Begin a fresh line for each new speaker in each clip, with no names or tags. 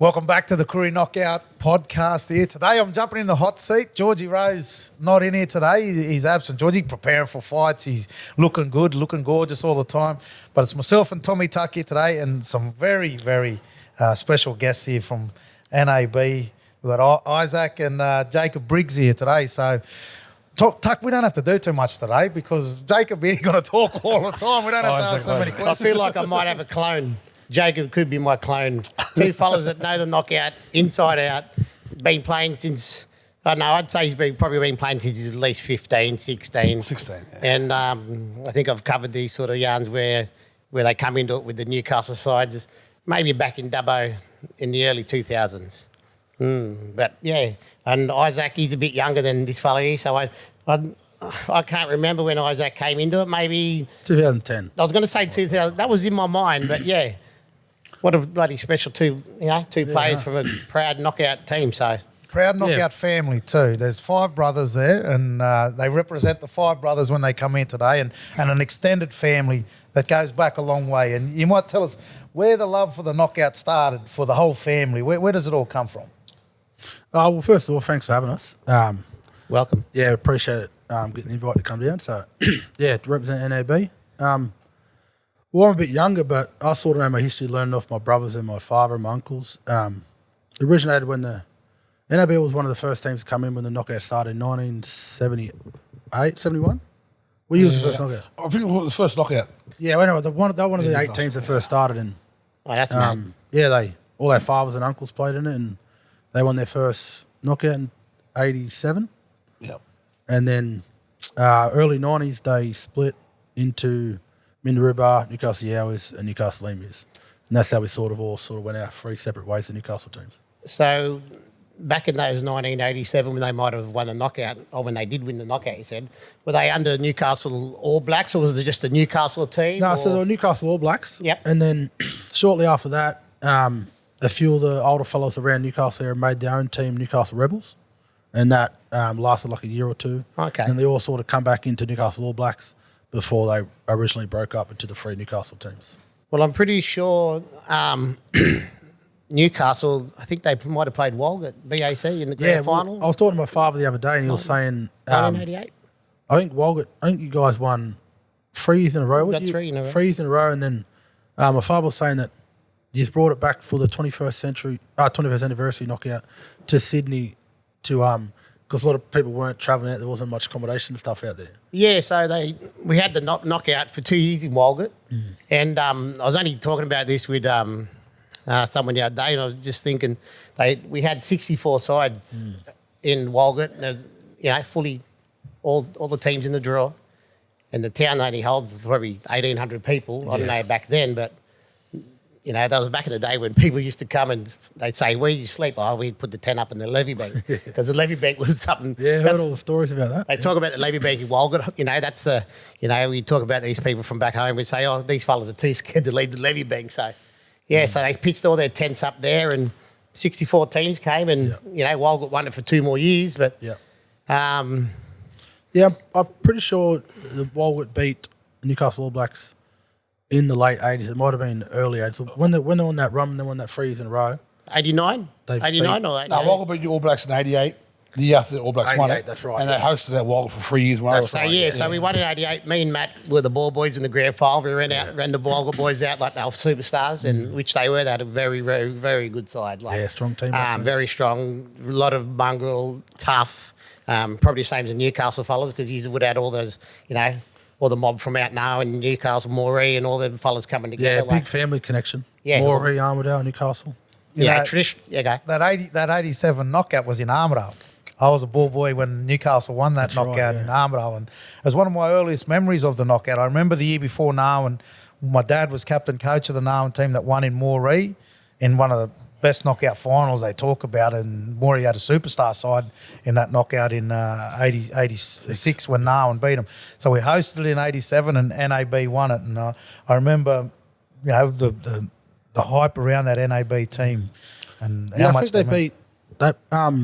Welcome back to the Koori Knockout podcast here. Today I'm jumping in the hot seat. Georgie Rose not in here today. He's absent. Georgie preparing for fights. He's looking good, looking gorgeous all the time. But it's myself and Tommy Tuck here today and some very, very special guests here from NAB. We've got Isaac and Jacob Briggs here today. So, Tuck, we don't have to do too much today because Jacob here going to talk all the time. We don't have to ask too many questions.
I feel like I might have a clone. Jacob could be my clone. Two fellas that know the knockout inside out. Been playing since, I don't know, I'd say he's probably been playing since he's at least 15, 16.
16, yeah.
And I think I've covered these sort of yarns where they come into it with the Newcastle sides, maybe back in Dubbo in the early 2000s. But, yeah, and Isaac, he's a bit younger than this fella here, so I can't remember when Isaac came into it, maybe
2010.
I was going to say 2000. That was in my mind, but yeah. What a bloody special two players from a proud knockout team. So
proud knockout family too. There's 5 brothers there, and they represent the 5 brothers when they come in today, and an extended family that goes back a long way. And you might tell us where the love for the knockout started for the whole family. Where does it all come from?
Well, first of all, thanks for having us.
welcome.
Yeah, appreciate it. Getting the invite to come down. So, yeah, to represent NAB. Well, I'm a bit younger, but I sort of know my history learning off my brothers and my father and my uncles. It originated when the NAB was one of the first teams to come in when the knockout started in 1978, 71. We used the first knockout.
I think it was the first knockout.
Yeah, well, anyway, they were one of the 8 teams that first started. And
Oh, that's mad.
yeah, all their fathers and uncles played in it, and they won their first knockout in 87.
Yep.
And then early 90s, they split into Mindaruba, Newcastle Yowies and Newcastle Emus. And that's how we sort of went our 3 separate ways to Newcastle teams.
So back in those 1987 when they might have won the knockout, or when they did win the knockout, you said, were they under Newcastle All Blacks or was it just a Newcastle team?
No,
or?
so they were Newcastle All Blacks.
Yep.
And then shortly after that, a few of the older fellows around Newcastle there made their own team, Newcastle Rebels. And that lasted like a year or two.
Okay.
And they all sort of come back into Newcastle All Blacks before they originally broke up into the 3 Newcastle teams.
Well, I'm pretty sure Newcastle, I think they might have played Walgett, BAC, in the grand final.
I was talking to my father the other day and he was saying...
1988?
I think you guys won 3 years in a row.
Got 3 in a row.
3 years in a row, and then my father was saying that he's brought it back for the 21st anniversary knockout to Sydney to because a lot of people weren't travelling out. There wasn't much accommodation and stuff out there.
Yeah, so we had the knockout for 2 years in Walgett, and I was only talking about this with someone the other day, and I was just thinking we had 64 sides in Walgett, and there was, fully all the teams in the draw, and the town only holds probably 1,800 people. I don't know back then, but that was back in the day when people used to come and they'd say, "Where do you sleep?" Oh, we'd put the tent up in the levy bank because the levy bank was something.
Yeah, I heard all the stories about that.
They talk about the levy bank in Walgett. That's we talk about these people from back home. We say, "Oh, these fellas are too scared to leave the levy bank." So, so they pitched all their tents up there, and 64 teams came, and Walgett won it for 2 more years. But
I'm pretty sure the Walgett beat Newcastle All Blacks in the late 80s. It might have been early 80s. So when they won that run, they won that 3 years in a row.
89? 89 or 88?
No, Walgett beat the All Blacks in 88. The year after the All Blacks won it.
That's right.
And they hosted that Walgett for 3 years.
So we won in 88. Me and Matt were the ball boys in the grand final. We ran the Walgett boys out like they were superstars, and which they were. They had a very, very, very good side.
Strong team.
Very strong. A lot of mongrel, tough. Probably the same as the Newcastle fellas because you would have had all those, all the mob from out now in Newcastle, Moree, and all the fellas coming together.
Yeah, big family connection.
Yeah.
Moree, Armidale, Newcastle.
Tradition. Yeah, go.
That 87 knockout was in Armidale. I was a ball boy when Newcastle won that knockout in Armidale, and it was one of my earliest memories of the knockout. I remember the year before Narwin, my dad was captain coach of the Narwin team that won in Moree in one of the best knockout finals they talk about, and Moree had a superstar side in that knockout in 86 when Narwin beat them. So we hosted it in 87 and NAB won it, and I remember the hype around that NAB team and how much
they beat that.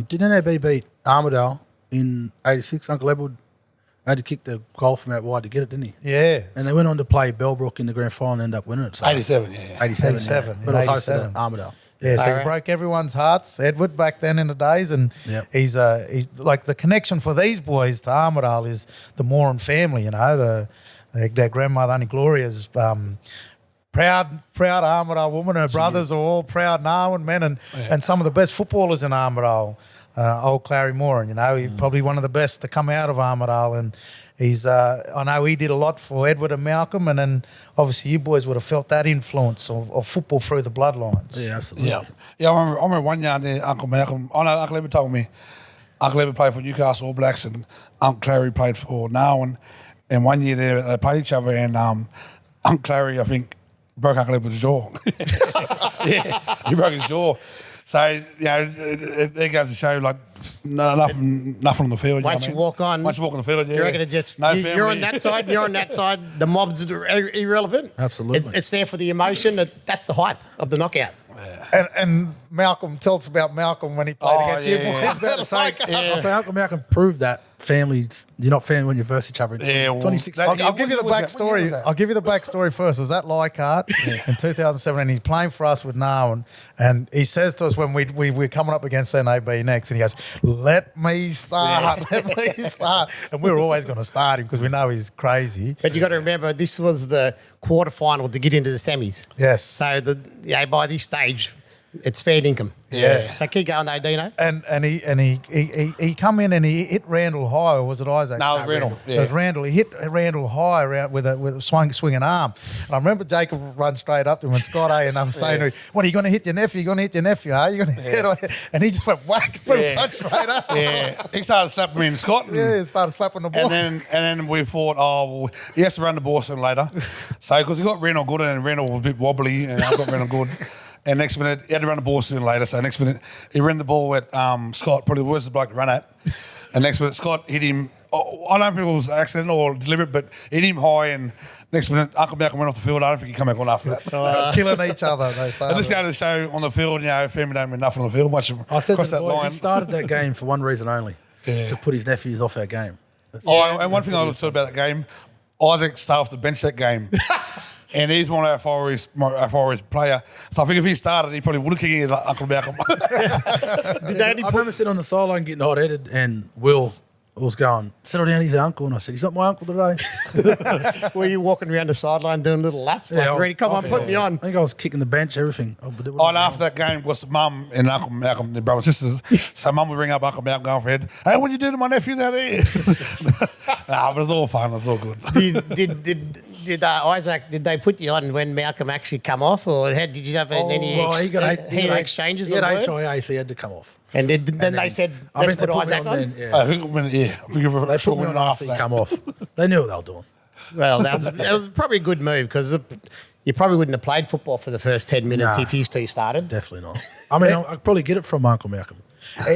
Did NAB beat Armidale in 86? Uncle Edward had to kick the goal from out wide to get it, didn't he?
Yeah.
And they went on to play Bellbrook in the grand final and ended up winning it. So
87, yeah.
87.
Yeah.
But it was hosted
87.
at Armidale.
Yeah, so he
Alright.
broke everyone's hearts, Edward, back then in the days, and
Yep.
he's like the connection for these boys to Armidale is the Moran family. You know, their grandmother, Auntie Gloria's proud Armidale woman. Her brothers are all proud Narwhal men, and some of the best footballers in Armidale. Old Clary Moran, you know, he's probably one of the best to come out of Armidale, and he's. I know he did a lot for Edward and Malcolm, and then obviously you boys would have felt that influence of football through the bloodlines.
Yeah, absolutely.
Yeah, I remember 1 year there, Uncle Malcolm. I know Uncle Edward told me Uncle Edward played for Newcastle All Blacks and Uncle Clary played for Narwhal. And 1 year there, they played each other, and Uncle Clary, I think, broke Uncle Edward's jaw. Yeah, he broke his jaw. So, you know, it goes to show, like, nothing on the field.
Once you walk on,
Once you walk on the field, yeah.
you reckon it just
No
you're on
family.
that side, you're on that side. The mob's irrelevant.
Absolutely.
It's there for the emotion. That's the hype of the knockout.
And Malcolm, tell us about Malcolm when he played against you
yeah.
boys.
I was
about to say,
Like,
I'll say Uncle Malcolm proved that families, you're not family when you verse each other. In
Yeah, well,
2016.
I'll give you the
What was that? What year was
backstory.
that?
I'll give you the backstory first. It was at Leichhardt in 2017. He's playing for us with Narwhal, and he says to us when we're coming up against NAB next, and he goes, "Let me start, let me start." And we were always going to start him because we know he's crazy.
But you got to remember, this was the quarterfinal to get into the semis.
Yes.
So by this stage, it's fair income.
Yeah.
So keep going though, Dino.
And he come in and he hit Randall high, or was it Isaac?
No, it was Randall.
It was Randall. He hit Randall high around with a swinging arm. And I remember Jacob run straight up to him and Scott A. and I'm saying, to him, "What are you going to hit your nephew? You're going to hit your nephew? Are you going to hit?" And he just went whack, put a punch straight up.
Yeah, he started slapping me in Scott.
Yeah, he started slapping the ball.
And then we thought, well, he has to run the ball sooner or later. So, because he got Randall good and Randall was a bit wobbly, and I got Randall good. And next minute, he had to run the ball sooner or later. So, next minute, he ran the ball at Scott, probably the worst bloke to run at. And next minute, Scott hit him. I don't think it was accidental or deliberate, but hit him high. And next minute, Uncle Malcolm went off the field. I don't think he come back on after that.
Killing each other. They
And
started.
this goes to show on the field, you know, family don't mean nothing on the field. Much
I said to
across
the
that
boys,
line.
he started that game for one reason only, to put his nephews off our game.
And one thing I was thought about that game, Isaac started off to bench that game. And he's one of our forwards player. So I think if he started, he probably would have kicked it Uncle Malcolm.
I remember sitting on the sideline getting hot-headed, and Will was going, "Settle down, he's the uncle." And I said, "He's not my uncle today."
Were you walking around the sideline doing little laps?
I was-
Ready, come
I
on,
think
put
I
me
was-
on.
I think I was kicking the bench, everything. Oh, but
And after that game, was Mum and Uncle Malcolm, their brothers and sisters. So Mum would ring up Uncle Malcolm going for head. "Hey, what'd you do to my nephew down there?" Nah, but it was all fun. It was all good.
Did Isaac? Did they put you on when Malcolm actually come off, or did you have any exchanges
He had
of words?
HIA, so he had to come off.
And then they said,
I
"Let's
think they
put
put me
Isaac
on
on."
then. Yeah.
I think
They put me on after he come off. They knew what they were doing.
Well, that was probably a good move because you probably wouldn't have played football for the first 10 minutes
Nah.
if you two started.
Definitely not. I mean, I could probably get it from Uncle Malcolm.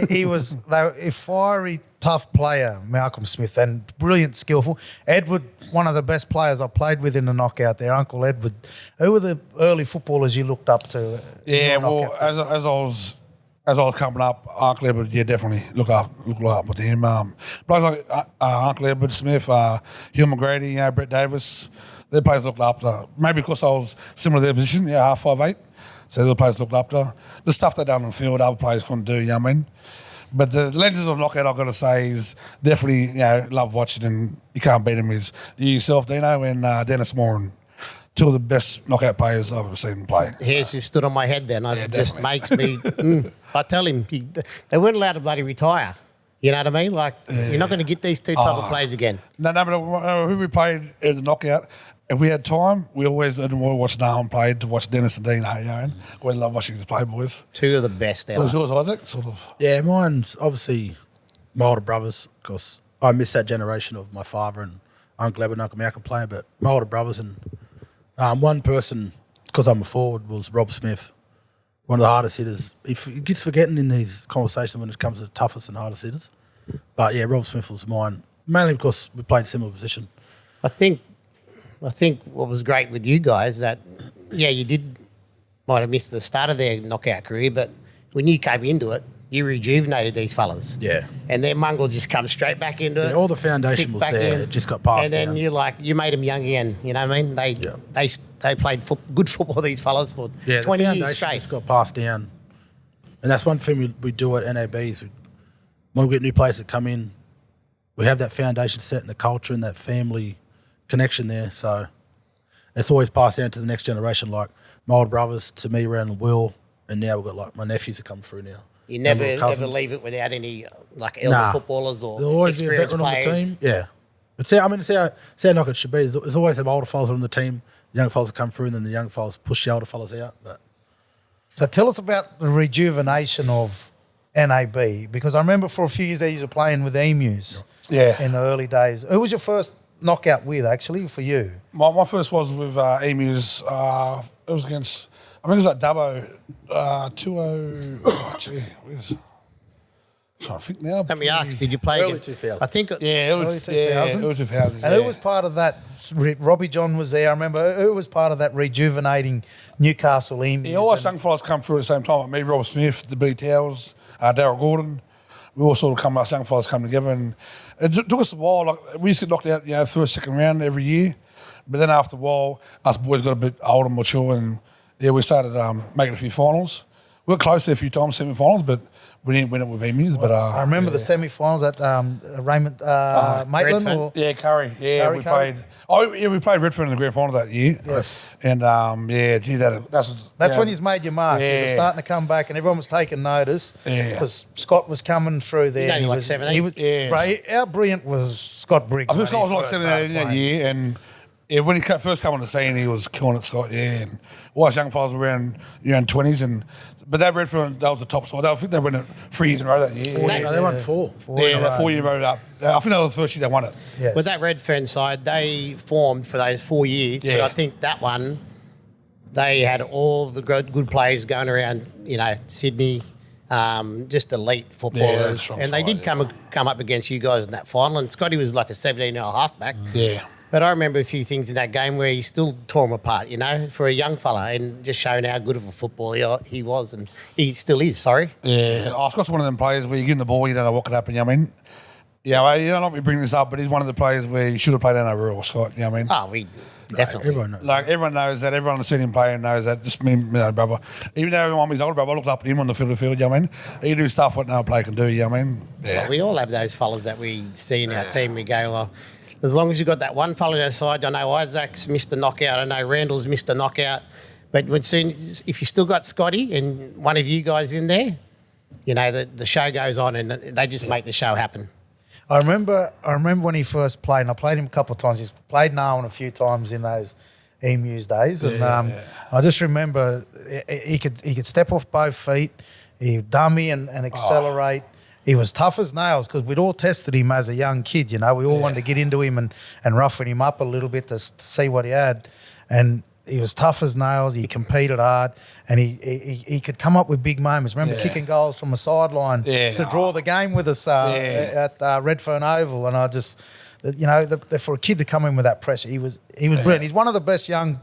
He was a fiery, tough player, Malcolm Smith, and brilliant, skillful. Edward, one of the best players I played with in the knockout there, Uncle Edward. Who were the early footballers you looked up to?
Yeah,
in the
well,
knockout?
as I was coming up, Uncle Edward, yeah, definitely look up with him. Blokes like Uncle Edward Smith, Hugh McGrady, Brett Davis, their players looked up to. Maybe because I was similar to their position, half 5'8". So the players looked up to. The stuff they done on the field, other players couldn't do, you know what I mean? But the legends of knockout, I've got to say, is definitely, love watching, and you can't beat them, is yourself, Dino, and Dennis Moran. Two of the best knockout players I've ever seen play.
Hairs just stood on my head then. It just
definitely.
makes me... I tell him, they weren't allowed to bloody retire. You know what I mean? Like, you're not going to get these two type of players again.
No, but who we played at the knockout, if we had time, we always didn't want to watch Narwhal play to watch Dennis and Dino, and we love watching us play, boys.
Two of the best
What was
ever.
yours, Isaac? Sort of.
Yeah, mine's obviously my older brothers, because I missed that generation of my father and Uncle Edward and Uncle Malcolm playing, but my older brothers, and one person, because I'm a forward, was Rob Smith, one of the hardest hitters. He gets forgetting in these conversations when it comes to the toughest and hardest hitters. But yeah, Rob Smith was mine, mainly because we played a similar position.
I think what was great with you guys that, you might have missed the start of their knockout career, but when you came into it, you rejuvenated these fellas.
Yeah.
And their mongrel just come straight back into it.
Yeah, all the foundation
kicked
was
back
there.
in,
It just got passed
And then
down.
you made them young again. You know what I mean? They played good football, these fellas, for
Yeah,
20
the
years
foundation
straight.
just got passed down And that's one thing we do at NAB is when we get new players that come in, we have that foundation set in the culture and that family connection there. So it's always passed down to the next generation, like my older brothers to me, Randall and Will, and now we've got like my nephews that come through now.
You never ever leave it without any like elder footballers or
there'll always be a veteran
players.
on the team. Yeah. It's how Knockout should be. There's always some older fellas on the team, the young fellas that come through, and then the young fellas push the older fellas out. But
So tell us about the rejuvenation of NAB, because I remember for a few years they used to playing with emus in the early days. Who was your first knockout with, actually, for you?
My first was with emus. It was against, I think it was at Dubbo, 20. Oh, gee, where's... I'm trying to think now.
Let me ask, did you play
early
against...
2000.
I think...
Early 2000s.
It was 2000s.
And who was part of that? Robbie John was there. I remember who was part of that rejuvenating Newcastle emus.
All our young fellas come through at the same time. Like me, Robert Smith, the Billy Towers, Darryl Gordon. We all sort of come, us young fellas come together, and it took us a while. Like we used to get knocked out, first, second round every year. But then after a while, us boys got a bit older and mature, and we started making a few finals. We were close there a few times, semi-finals, but we didn't win it with emus. But
I remember the semi-finals at Raymond Maitland.
Curry. Yeah,
Curry,
we played. Oh, yeah, we played Redfern in the grand finals that year.
Yes.
And
that's when he's made your mark.
Yeah.
He was starting to come back, and everyone was taking notice because Scott was coming through there.
He's only like 17.
How brilliant was Scott Briggs?
I think
when
I
he
was like
first
17
started
that year, and when he first came on the scene, he was killing it, Scott. Yeah, and all us young fellas were around 20s, but that Redfern, that was the top side. I think they won it 3 years in a row that year.
they won 4.
That 4 year row up. I think that was the first year they won it.
Yes.
With that Redfern side, they formed for those 4 years, but I think that one, they had all the good players going around, Sydney, just elite footballers. And they did come up against you guys in that final, and Scotty was like a 17-year-old halfback.
Yeah.
But I remember a few things in that game where he still tore them apart, for a young fella, and just showing how good of a footballer he was, and he still is, sorry.
Yeah, Scott's one of them players where you give him the ball, you don't know what could happen, you know what I mean? Yeah, you don't know me bring this up, but he's one of the players where you should have played down over Royal Scott, you know what I mean?
Oh, we definitely.
Everyone knows.
Like, everyone knows that. Everyone that's seen him play knows that. Just me, brother. Even though I'm his older brother, I looked up at him on the field, you know what I mean? He do stuff what no player can do, you know what I mean? Yeah.
Well, we all have those fellas that we see in our team. We go, well, as long as you've got that one fella on our side, I know Isaac's Mr. Knockout, I know Randall's Mr. Knockout, but if you still got Scotty and one of you guys in there, the show goes on and they just make the show happen.
I remember when he first played, and I played him a couple of times. He's played Narwhal a few times in those emus days, and I just remember he could step off both feet, he'd dummy and accelerate. He was tough as nails because we'd all tested him as a young kid, We all wanted to get into him and roughen him up a little bit to see what he had. And he was tough as nails. He competed hard, and he could come up with big moments. Remember kicking goals from the sideline to draw the game with us at Redfern Oval. And I just, for a kid to come in with that pressure, he was brilliant. He's one of the best young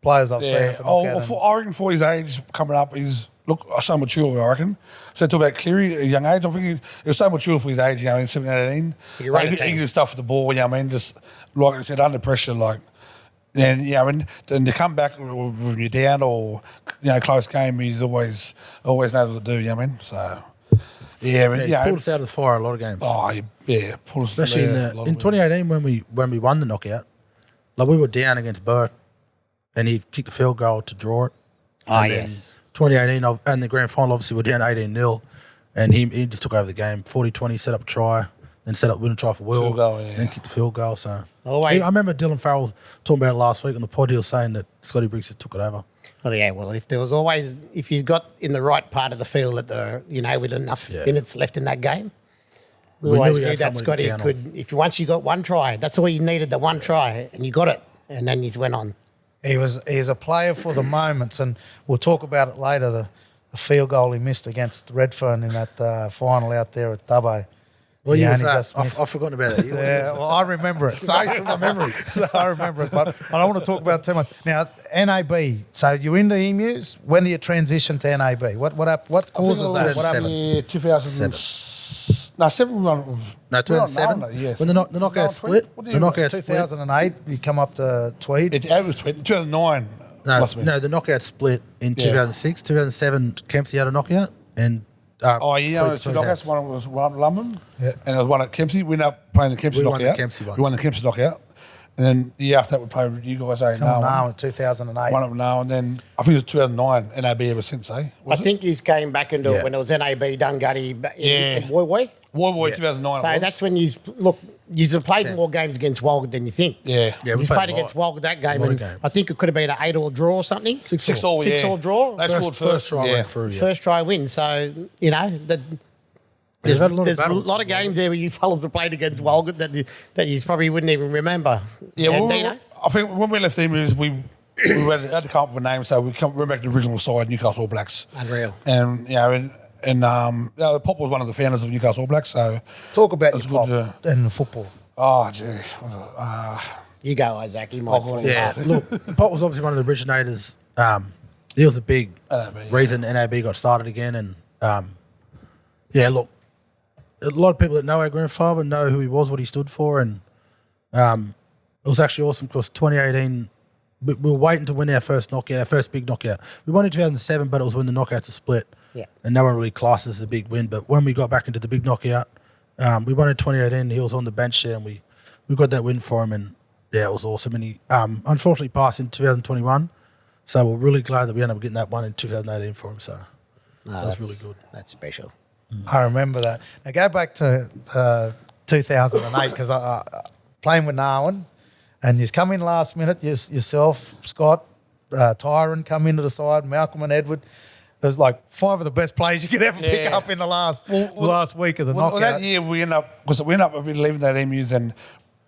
players I've seen. At the Knockout.
I reckon for his age coming up, he's so mature, I reckon. So talk about Cleary at a young age. I think he was so mature for his age, 17, 18. He can do stuff with the ball, just like I said, under pressure, and and to come back when you're down or close game, he's always able to do. So
he pulled us out of the fire a lot of games.
Oh yeah, pulled us
especially in 2018 when we won the knockout. Like we were down against Burke, and he kicked a field goal to draw it.
Oh yes.
2018 and the grand final, obviously we're down 18-0, and he just took over the game. 40-20, set up a try, then set up win a try for Will, then kicked the field goal. So I remember Dylan Farrell talking about it last week on the pod. He was saying that Scotty Briggs just took it over.
Oh yeah, well if you got in the right part of the field at the with enough minutes left in that game, we always knew that Scotty could. Once you got one try, that's all you needed, the one try, and you got it, and then he went on.
He's a player for the moments, and we'll talk about it later, the field goal he missed against Redfern in that final out there at Dubbo.
Well, I've forgotten about it.
I remember it. So from the memory. So I remember it, but I don't want to talk about it too much. Now, NAB, so you're into emus. When do you transition to NAB? What causes that? What happens?
Yeah, 2007. No,
2007.
Yes.
When the knockout split. The knockout
2008, you come up to Tweed.
It was 2009.
No, the knockout split in 2006. 2007, Kempsey had a knockout. and
Oh, yeah, there was two
three
knockouts.
days.
One was one at London,
Yeah.
and there was one at Kempsey. We ended up playing the Kempsey
We
knockout.
won the Kempsey one.
We won the Kempsey knockout. And then the year after that, we played with you guys,
Now in 2008.
One of them now, and then I think it was 2009, NAB ever since,
I
Was it?
think he's came back into
Yeah.
it when it was NAB Dungunny in Woy.
War 2009.
So
it was.
that's when you've played more games against Walgett than you think.
Yeah.
Yeah, we
He's
played
played
a
against
lot.
Walgett that game,
lot of
and
games.
I think it could have been an 8-all draw or something.
6-all, yeah.
6-all draw.
They scored first.
try
yeah.
went through. Yeah.
First try win. So, there's
had a lot of
there's a
battles.
lot of games there where you fellas have played against Walgett that you probably wouldn't even remember.
Yeah,
And,
well, I think when we left the Emus, we had to come up with a name, so we went back to the original side, Newcastle All Blacks.
Unreal.
And, Pop was one of the founders of Newcastle All Blacks, so
Talk about
That's
your
good
pop and football.
oh, gee.
You go, Isaac. You might fall
Yeah,
apart.
look, Pop was obviously one of the originators. He was a big
NAB, yeah.
reason NAB got started again, and look, a lot of people that know our grandfather know who he was, what he stood for, and it was actually awesome because 2018 we were waiting to win our first knockout, our first big knockout. We won in 2007, but it was when the knockouts are split.
Yeah.
And no one really classes as a big win. But when we got back into the big knockout, we won in 2018. He was on the bench there, and we got that win for him. And yeah, it was awesome. And he unfortunately passed in 2021. So we're really glad that we ended up getting that one in 2018 for him. So that's really good.
That's special.
I remember that. Now go back to 2008 because I playing with Narwin, and you come in last minute. Yourself, Scott, Tyron come into the side. Malcolm and Edward. There's like 5 of the best players you could ever pick
Yeah.
up in the last week of the
Well,
knockout.
that year we ended up leaving that Emus, and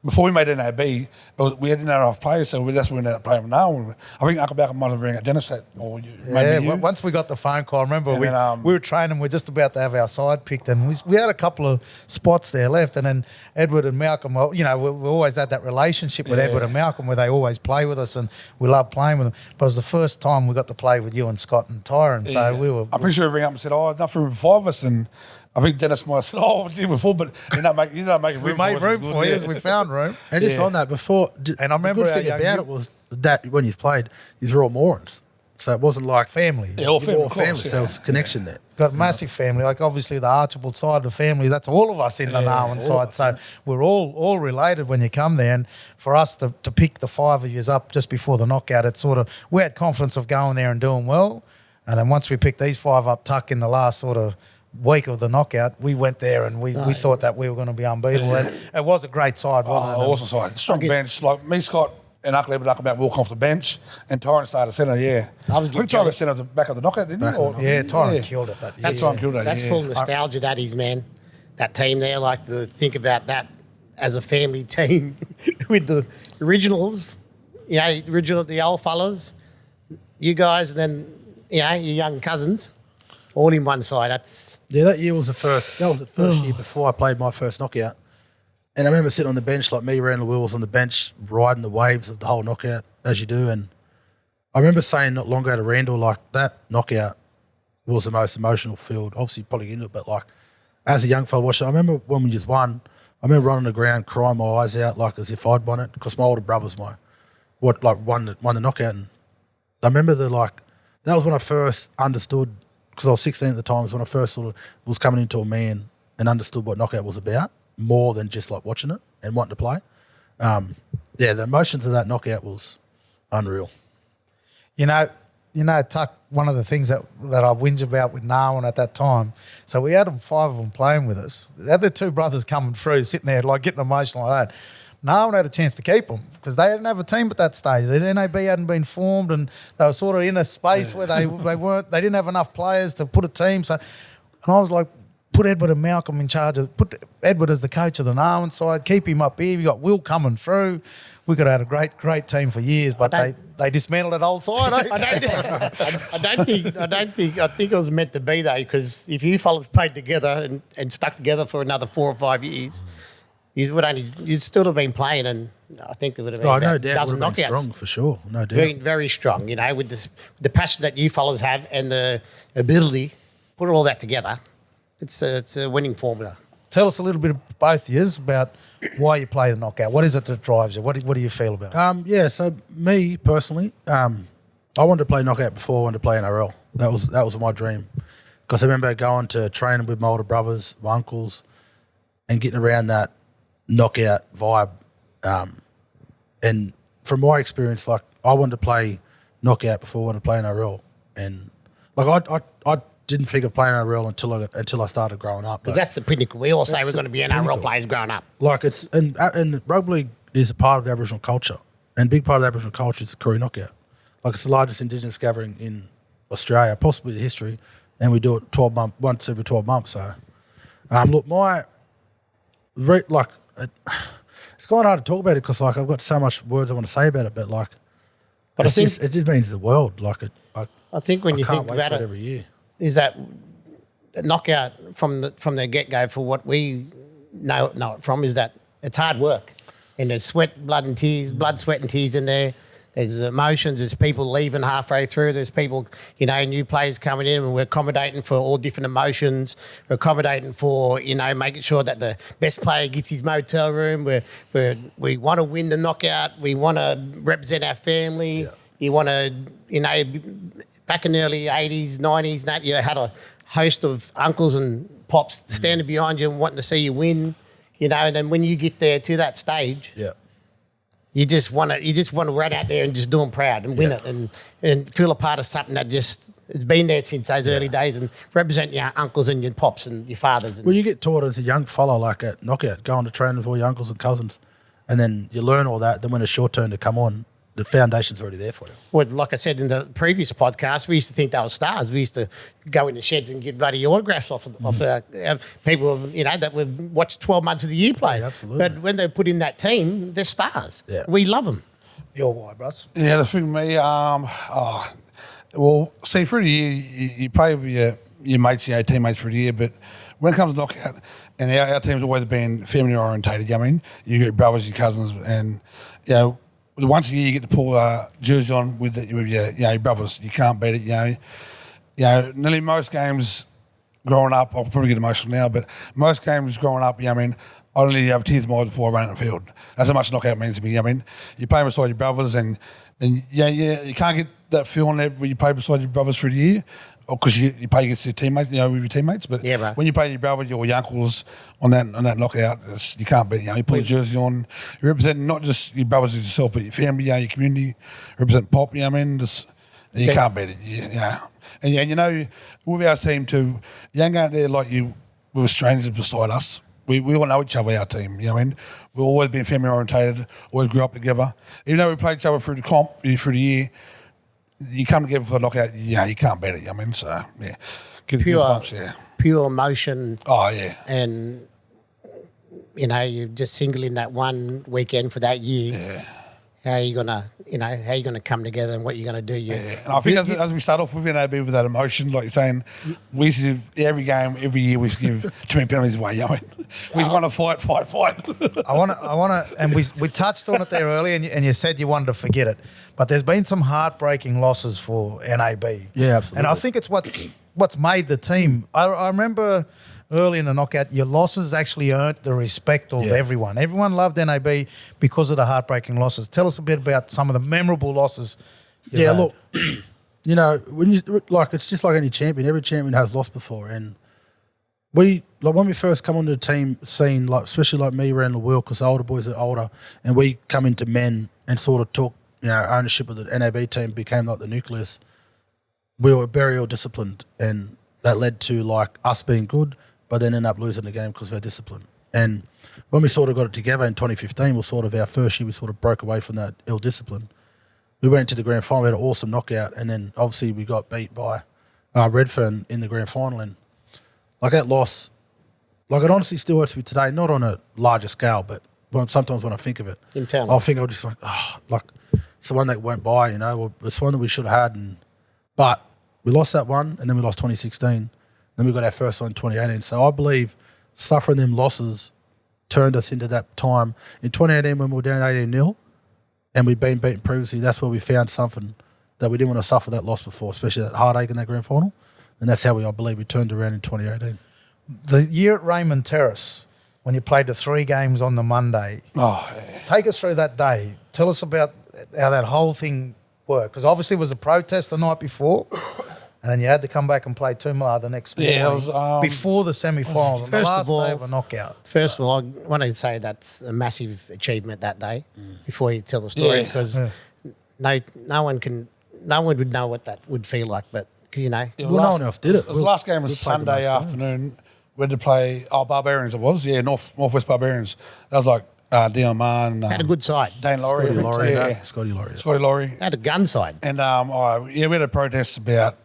before we made NAB, we didn't have enough players, so that's when we ended up playing now. I think Uncle Malcolm might have rang at Dennis or maybe you.
Once we got the phone call, I remember
And
we
then,
were training. We're just about to have our side picked, and we had a couple of spots there left. And then Edward and Malcolm, well, we always had that relationship with Edward and Malcolm where they always play with us, and we love playing with them. But it was the first time we got to play with you and Scott and Tyron, so we were.
I'm pretty sure he rang up and said, "Oh, enough room for 5 of us," and I think Dennis might have said, "Oh, we did before," but he didn't make room.
We made
for us.
room for you, as we found room.
And just on that, before,
And I remember
the
our
good thing
young
about
youth-
it was that when he's played, he's all Morans. So it wasn't like
Family.
Yeah, all family,
all
of course,
family. So there was a connection there.
Got a massive family, like obviously the Archibald side of the family. That's all of us in the Narwin side. So we're all related when you come there. And for us to pick the 5 of yous up just before the knockout, it's sort of we had confidence of going there and doing well. And then once we picked these 5 up, Tuck in the last sort of week of the knockout, we went there and we thought that we were going to be unbeatable. And it was a great side, wasn't it?
Awesome side, strong bench. Like me, Scott, and Uncle Edward about walk off the bench, and Tyron started centre. Yeah,
I was
I think
getting
Tyron centre at the back of the knockout, didn't he? Or-
Yeah, Tyron killed it that year.
That's
Tyron killed it.
That's
yeah.
full nostalgia. That is, man. That team there, like to think about that as a family team with the originals, the old fellas, you guys, and then your young cousins, all in one side. That's
Yeah, that year was the first. That was the first year before I played my first knockout. And I remember sitting on the bench, like me, Randall was on the bench, riding the waves of the whole knockout, as you do. And I remember saying not long ago to Randall, like, that knockout was the most emotional field. Obviously, probably into it, but like, as a young fella watching, I remember when we just won, I remember running on the ground, crying my eyes out, like as if I'd won it, because my older brother's won the knockout. And I remember that was when I first understood, because I was 16 at the time, was when I first sort of was coming into a man and understood what knockout was about, more than just like watching it and wanting to play. The emotions of that knockout was unreal.
Tuck, one of the things that I whinge about with Narwin at that time, so we had 5 of them playing with us. The other 2 brothers coming through, sitting there like getting emotional like that. Narwin had a chance to keep them because they didn't have a team at that stage. The NAB hadn't been formed, and they were sort of in a space where they didn't have enough players to put a team. So, and I was like, put Edward and Malcolm in charge put Edward as the coach of the Narwin side, keep him up here. We got Will coming through. We could have had a great team for years, but they dismantled that old side. Eh?
I think it was meant to be though, because if you fellas played together and stuck together for another 4 or 5 years, you'd still have been playing, and I think it would have been
No
about
doubt,
a dozen
would have been
knockouts.
strong for sure. No doubt.
Very, very strong, with the passion that you fellas have and the ability, put all that together. It's a winning formula.
Tell us a little bit of both of yous about why you play the knockout. What is it that drives you? What do you feel about it?
So me personally, I wanted to play knockout before I wanted to play NRL. That was my dream. Because I remember going to training with my older brothers, my uncles, and getting around that knockout vibe. And from my experience, like I wanted to play knockout before I wanted to play NRL. And like I didn't think of playing NRL until I started growing up.
Because that's the pinnacle. We all say we're going to be NRL players growing up.
Like it's and rugby league is a part of the Aboriginal culture, and a big part of the Aboriginal culture is the Koori Knockout. Like it's the largest Indigenous gathering in Australia, possibly in history, and we do it once every 12 months. So, look, it's kind of hard to talk about it because like I've got so much words I want to say about it, but like, it just means the world. Like
I think when you think about it
every year, is
that knockout from the get go for what we know it from is that it's hard work, and there's sweat, blood, sweat, and tears in there. There's emotions. There's people leaving halfway through. There's people, new players coming in, and we're accommodating for all different emotions. We're accommodating for, making sure that the best player gets his motel room. We want to win the knockout. We want to represent our family. Yeah. You want to, back in the early 80s, 90s, that you had a host of uncles and pops standing behind you and wanting to see you win. And then when you get there to that stage,
yeah.
You just want to run out there and just do them proud and win it and feel a part of something that just has been there since those early days and represent your uncles and your pops and your fathers.
Well, you get taught as a young fella, like at Knockout, going to training with all your uncles and cousins, and then you learn all that. Then when it's your turn to come on, the foundation's already there for you.
Well, like I said in the previous podcast, we used to think they were stars. We used to go in the sheds and get bloody autographs off people, that we've watched 12 months of the year play.
Yeah, absolutely.
But when they put in that team, they're stars.
Yeah.
We love them.
You're why, Bruce?
Yeah, the thing with me, well, see, through the year, you play with your mates, your teammates for the year, but when it comes to knockout, and our team's always been family orientated, you get brothers, your cousins, and, once a year you get to pull a jersey on with your brothers. You can't beat it, nearly most games growing up, I'll probably get emotional now, but most games growing up, I only have tears in my eyes before I run out the field. That's how much knockout means to me. You play beside your brothers and you can't get that feeling when you play beside your brothers for the year, because you play against your teammates, with your teammates. But when you play your brother or your uncles on that knockout, you can't beat it. You put a jersey on, you represent not just your brothers and yourself, but your family, your community, represent pop. You can't beat it. And with our team too, you ain't going out there like you with strangers beside us. We all know each other, our team. We've always been family orientated, always grew up together. Even though we played each other through the comp, through the year, you come together for a knockout, you can't beat it. So, yeah.
Pure emotion.
Oh, yeah.
And, you just single in that one weekend for that year.
Yeah.
How are you gonna come together and what you're gonna do?
And I think as we start off with NAB with that emotion, like you're saying, we used to every game, every year we used to give too many penalties away. We just want to fight.
I want to, and we touched on it there earlier, and you said you wanted to forget it, but there's been some heartbreaking losses for NAB.
Yeah, absolutely.
And I think it's what's made the team. I remember early in the knockout, your losses actually earned the respect of everyone. Everyone loved NAB because of the heartbreaking losses. Tell us a bit about some of the memorable losses.
Look, when it's just like any champion. Every champion has lost before, and when we first come onto the team scene, like especially like me, Randall, Will, because the older boys are older, and we come into men and sort of took ownership of the NAB team, became like the nucleus. We were very ill disciplined, and that led to like us being good, but then end up losing the game because of our discipline. And when we sort of got it together in 2015, was sort of our first year, we sort of broke away from that ill discipline. We went to the grand final, we had an awesome knockout, and then obviously we got beat by Redfern in the grand final. And like that loss, like it honestly still hurts me today, not on a larger scale, but sometimes when I think of it,
internally,
I think I was just like it's the one that went by, it's one that we should have had. But we lost that one, and then we lost 2016. Then we got our first one in 2018. So I believe suffering them losses turned us into that time. In 2018, when we were down 18-0 and we'd been beaten previously, that's where we found something that we didn't want to suffer that loss before, especially that heartache in that grand final. And that's how I believe we turned around in 2018.
The year at Raymond Terrace, when you played the 3 games on the Monday, take us through that day. Tell us about how that whole thing worked. Because obviously it was a protest the night before. and then you had to come back and play Toomala the next morning
Yeah, it was,
before the semi-finals, on the
First
last
of all-
day of a knockout.
First of all, I want to say that's a massive achievement that day. Before you tell the story,
Yeah.
because no one would know what that would feel like, but because
Well, no one else did it.
The last game was
we played the
Sunday
most
afternoon. We had to play Barbarians. It was Northwest Barbarians. That was like Dion Mann,
had a good side.
Dane Laurie,
Scotty Laurie,
yeah,
Scotty Laurie.
Scotty Laurie,
Had a gun side.
and we had a protest about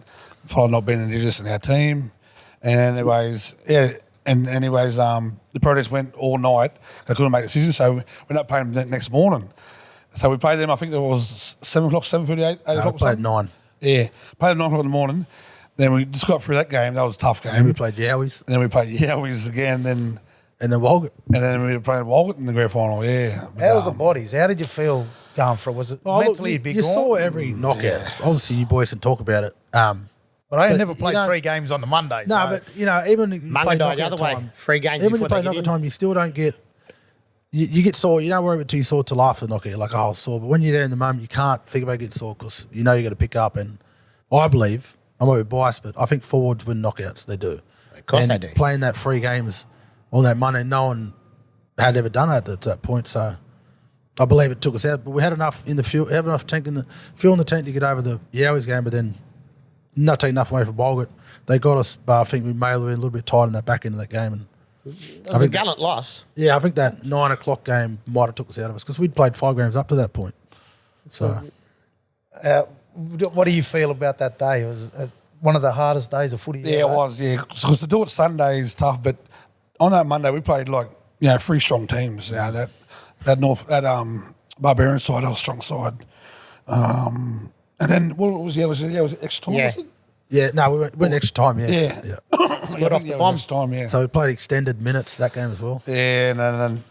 for not being Indigenous in our team, and anyways, the protest went all night. They couldn't make a decision, so we ended up playing them the next morning. So we played them. I think it was 7 o'clock, 7:38, 8
No,
o'clock.
we
or
played
something.
9.
Yeah, played at 9 o'clock in the morning. Then we just got through that game. That was a tough game.
And we played Yowies
And then we played Yowies again. Then
and then Walgett.
and then we were playing Walgett in the grand final. Yeah.
How was the bodies? How did you feel going for it? Was it mentally a
you,
big
you
gaunt?
saw every knockout. Obviously, you boys can talk about it.
But I
but
never played
you know-
3 games on the Monday.
No,
so
but even if you
Munga
play
died the
knockout
other way.
time,
3 games
even if
before
you play
they get
knockout
in.
time, you still don't get. You get sore. You don't worry about it till you're sore till after the knockout, like a whole sore. But when you're there in the moment, you can't think about getting sore because you know you got to pick up. And I believe I might be biased, but I think forwards win knockouts. They do.
Of course
And
they do.
Playing that 3 games on that Monday, no one had ever done that at that point. So I believe it took us out. But we had enough in the fuel, had enough tank in the fuel in the tank to get over the Yowies game. But then not take enough away from Walgett. They got us, but I think we may have been a little bit tight in that back end of that game. And
It was a gallant loss.
yeah, I think that 9 o'clock game might have took us out of us because we'd played 5 games up to that point. So
what do you feel about that day? It was one of the hardest days of footy.
Yeah, it was. Yeah, because to do it Sunday is tough. But on that Monday, we played 3 strong teams. That Barbarian side, that was a strong side. And then what was it was extra time.
Yeah.
Was it?
yeah, no, we went extra time. Yeah,
Yeah.
Got off the bomb.
Extra time. Yeah.
So we played extended minutes that game as well.
Yeah,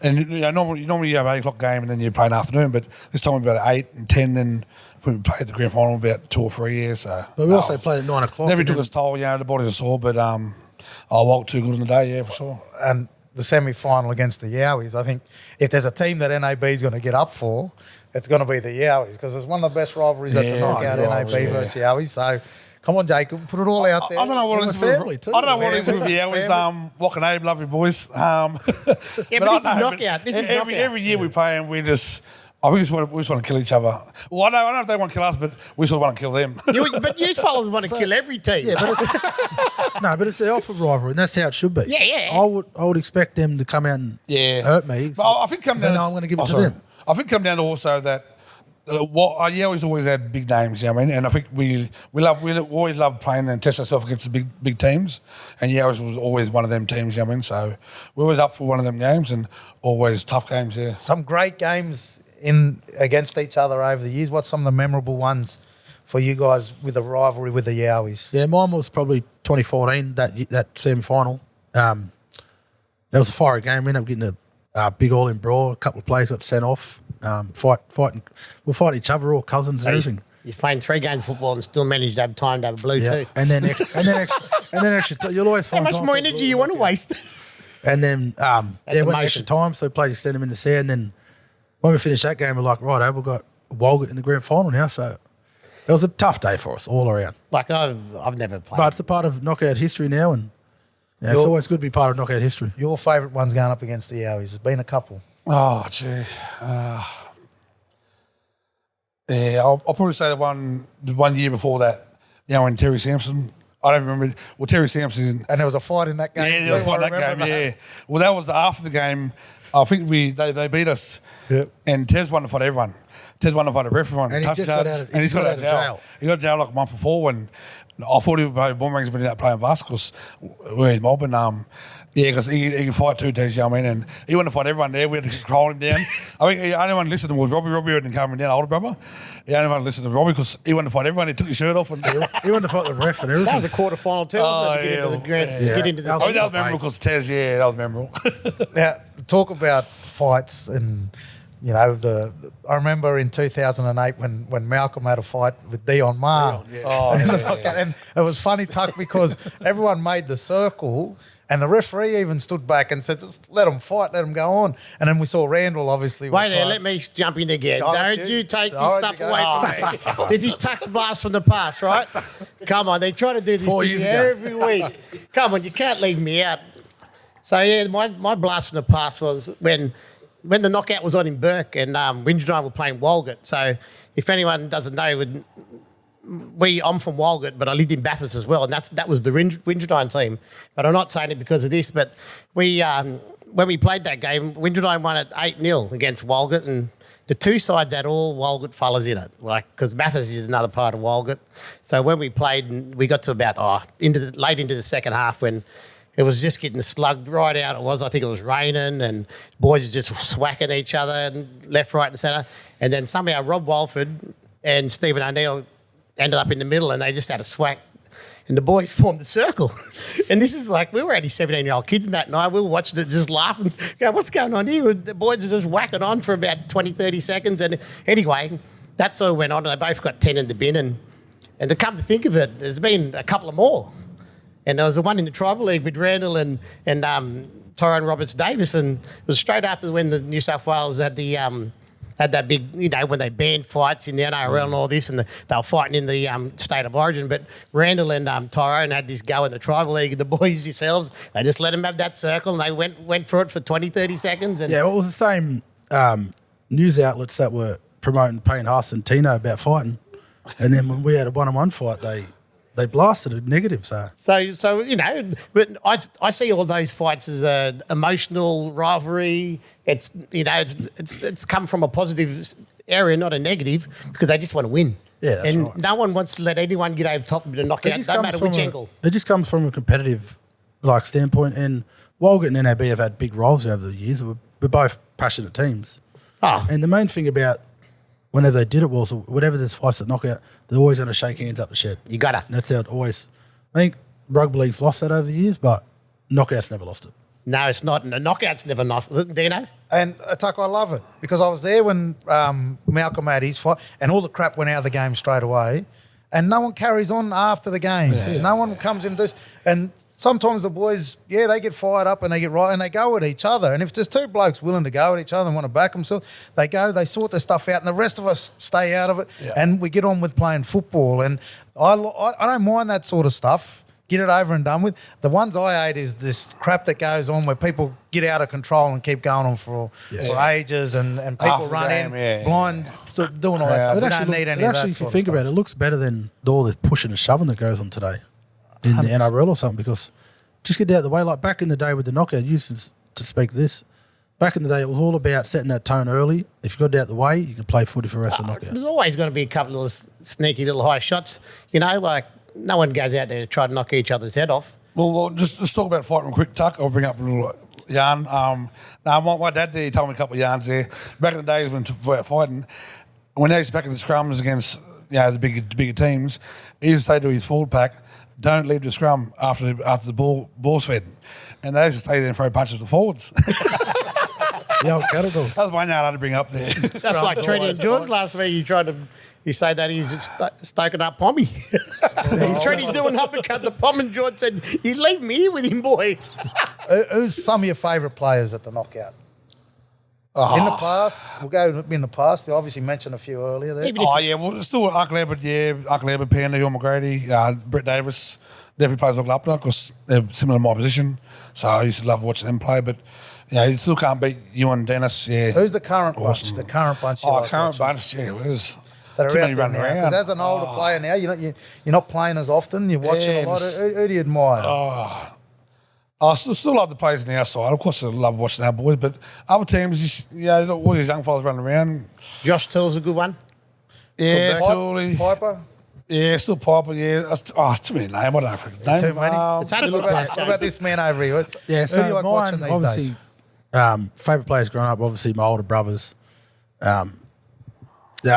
and normally you have 8 o'clock game and then you play an afternoon, but this time we about 8 and 10. Then we played the grand final about 2 or 3 years. So,
But we also played at 9 o'clock.
never
and
took
then-
its toll. The bodies are sore, but I walked too good in the day. Yeah, for sure.
And the semi-final against the Yowies, I think if there's a team that NAB is going to get up for, it's going to be the Yowies because it's one of the best rivalries at the
Yeah,
knockout,
good
NAB
rivalry, yeah.
versus Yowies. So come on, Jacob, put it all out there.
I don't know what
And
it is.
we're family too.
I don't know what it is with
Family.
the Yowies. Walking Abe, love you boys.
Yeah, but this is knockout. This is knockout.
Every year we play and we just just want to kill each other. Well, I don't know if they want to kill us, but we sort of want to kill them.
But you fellas want to kill every team.
Yeah, but no, but it's the alpha rivalry, and that's how it should be.
Yeah, yeah.
I would expect them to come out and hurt me.
But I think come
They
down.
know I'm going to give it to
sorry.
them.
I think come down to also that. Yowies always had big names, you know what I mean? And I think we always love playing and test ourselves against the big teams. And Yowies was always one of them teams, you know what I mean? So we were up for one of them games and always tough games, yeah.
Some great games in against each other over the years. What's some of the memorable ones for you guys with the rivalry with the Yowies?
Yeah, mine was probably 2014, that semi-final. That was a fiery game. We ended up getting a big all-in brawl. A couple of players got sent off. Fighting. We're fighting each other, all cousins and everything.
You're playing 3 games of football and still manage to have time to have a blue
Yeah,
too.
and then extra. You'll always
How
find
much
time
more
for a
energy
blue
you want to
knockout.
waste?
And then went
emotion.
extra time, so we played extended minutes there. And then when we finished that game, we're like, right, we've got Walgett in the grand final now. So it was a tough day for us all around.
Like I've never played.
But it's a part of knockout history now, and it's always good to be part of knockout history.
Your favourite one's going up against the Yowies. There's been a couple.
Oh, gee. Yeah, I'll probably say the one year before that, when Terry Samson. I don't remember. Well, Terry Samson.
And there was a fight in that game.
Yeah,
too,
there was a fight
I
in that game,
remember
yeah. Well, that was after the game. I think they beat us.
Yep.
And Tez won to fight everyone. Tez won to fight everyone.
And he just got out of-
and he's got out of jail. He got out of jail like a month before when I thought he would play boomerangs, but he ended up playing Vascos where he's mobbing. Yeah, because he can fight too, Tez, you know what I mean? And he wanted to fight everyone there. We had to control him down. I think the only one listened to was Robbie. Robbie hadn't come down, older brother. The only one listened to Robbie because he wanted to fight everyone. He took his shirt off. And
He wanted to fight the ref and
that
everything.
was a quarter final too, wasn't it? To get into the grand, to get into the
That was-
I think that
semis.
was memorable because Tez, yeah, that was memorable.
Now, talk about fights and you know, I remember in 2008 when Malcolm had a fight with Dion Maher. And it was funny, Tuck, because everyone made the circle and the referee even stood back and said, just let them fight, let them go on. And then we saw Randall, obviously.
Wait there, let me jump in again.
Oh,
Don't you take this stuff away from me. This is Tuck's blast from the past, right? Come on, they try to do this
4
to
years
you
ago.
every week. Come on, you can't leave me out. So, yeah, my blast from the past was when the knockout was on in Burke and Wingeldine were playing Walgett. So if anyone doesn't know, I'm from Walgett, but I lived in Bathurst as well, and that was the Wingeldine team. But I'm not saying it because of this, but we when we played that game, Wingeldine won at 8-0 against Walgett, and the two sides had all Walgett fellas in it, like because Bathurst is another part of Walgett. So when we played, we got to about late into the second half when it was just getting slugged right out. I think it was raining and boys were just swacking each other and left, right and centre. And then somehow Rob Walford and Stephen O'Neill ended up in the middle and they just had a swack. And the boys formed a circle. And this is like, we were only 17-year-old kids, Matt and I. We were watching it just laughing. Going, what's going on here? The boys are just whacking on for about 20, 30 seconds. And anyway, that sort of went on and they both got 10 in the bin. And to come to think of it, there's been a couple of more. And there was the one in the Tribal League with Randall and Tyrone Roberts-Davis, and it was straight after when the New South Wales had that big, you know, when they banned fights in the NRL and all this, and they were fighting in the state of origin. But Randall and Tyrone had this go in the Tribal League, and the boys themselves, they just let them have that circle, and they went for it for 20, 30 seconds. And
Yeah, well, it was the same news outlets that were promoting Payne Haas and Tino about fighting, and then when we had a one-on-one fight, they blasted it negative. So
you know, but I see all those fights as a emotional rivalry. It's, you know, it's come from a positive area, not a negative, because they just want to win.
Yeah, that's
and
right.
no one wants to let anyone get over top of the knockout, no matter which angle.
It just comes from a competitive standpoint, and Walgett and NAB have had big roles over the years. We're both passionate teams. And the main thing about whenever they did it was, whenever there's fights at knockout, they're always going to shake hands up the shed.
You gotta.
And that's how it always. I think rugby league's lost that over the years, but knockout's never lost it.
No, it's not. The knockout's never lost. Dino?
And Tuck, I love it because I was there when Malcolm had his fight and all the crap went out of the game straight away and no one carries on after the game. Yeah. No one comes in and does. And sometimes the boys, they get fired up and they get right and they go at each other. And if there's two blokes willing to go at each other and want to back themselves, they go, they sort their stuff out and the rest of us stay out of it and we get on with playing football. And I don't mind that sort of stuff. Get it over and done with. The ones I hate is this crap that goes on where people get out of control and keep going on for ages and people
After the
run
game,
in blind, doing all that stuff. We don't need any of that
if you
sort of
think
stuff.
about it, it looks better than all this pushing and shoving that goes on today in the NRL or something, because just get out of the way. Like back in the day with the knockout, you used to speak this. Back in the day, it was all about setting that tone early. If you got out of the way, you could play footy for the rest of the knockout.
There's always going to be a couple of sneaky little high shots. You know, like no one goes out there to try to knock each other's head off.
Well, just talk about fighting real quick, Tuck. I'll bring up a little yarn. My dad there, he told me a couple of yarns there. Back in the days when we were fighting, when they used to back in the scrums against the bigger teams, he used to say to his forward pack, don't leave the scrum after the ball's fed. And they used to stay there and throw punches to forwards.
The old cattle dog.
That was one yard I had to bring up there.
That's like Trent and George last week. You say that he's just stoking up Pommy. Trent's doing uppercut the Pom, and George said, you leave me here with him, boy.
Who's some of your favourite players at the knockout? In the past, we'll go in the past. You obviously mentioned a few earlier there.
Well, still Uncle Edward, Panda, Hill McGrady, Brett Davis. Definitely players look up to because they're similar to my position. So I used to love watching them play, but you still can't beat you and Dennis. Yeah.
Who's the current
Awesome.
bunch? The current bunch.
Current bunch. Yeah, where's
that
too
are
many
out there
running
now.
around.
Because as an older player now, you're not playing as often. You're watching a lot. Who do you admire?
I still love the players on the outside. Of course, I love watching our boys, but other teams, all these young fellas running around.
Josh Till's a good one.
Yeah, Tooley.
Piper.
Yeah, still Piper. Yeah, too many names. I don't know if I can name
Too many.
It's hard to look
What
past.
about this man over here?
Yeah,
Who
so
do you like watching these
obviously,
days?
favourite players growing up, obviously my older brothers. I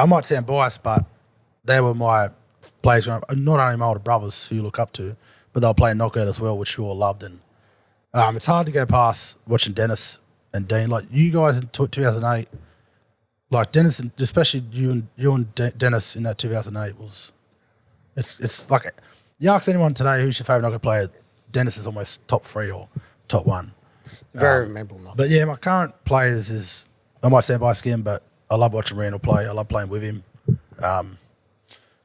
might sound biased, but they were my players growing up. Not only my older brothers who you look up to, but they were playing knockout as well, which you all loved. And it's hard to go past watching Dennis and Dean. Like you guys in 2008, like Dennis, and especially you and Dennis in that 2008 was, it's like, you ask anyone today who's your favourite knockout player, Dennis is almost top 3 or top 1.
Very memorable knockout.
But yeah, my current players is, I might stand by skin, but I love watching Randall play. I love playing with him.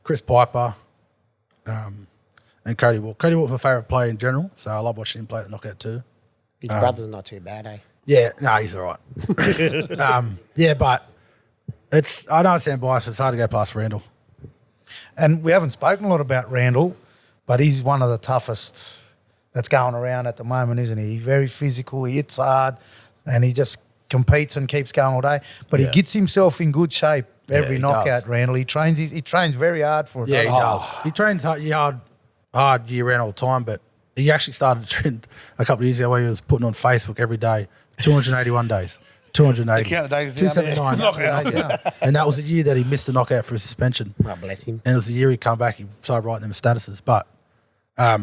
Chris Piper, and Cody Walk. Cody Walk's my favourite player in general, so I love watching him play at knockout too.
His brother's not too bad, eh?
Yeah, no, he's all right. Yeah, but I don't stand biased. It's hard to go past Randall.
And we haven't spoken a lot about Randall, but he's one of the toughest that's going around at the moment, isn't he? He's very physical, he hits hard, and he just competes and keeps going all day. But he gets himself in good shape every knockout,
does.
Randall. He trains very hard for it.
Yeah, he does. He trains hard year round all the time, but he actually started a trend a couple of years ago where he was putting on Facebook every day, 281 days. 280.
You count the days down
279.
there.
Knockout. And that was the year that he missed the knockout for a suspension.
God bless him.
And it was the year he come back, he started writing them statuses. But I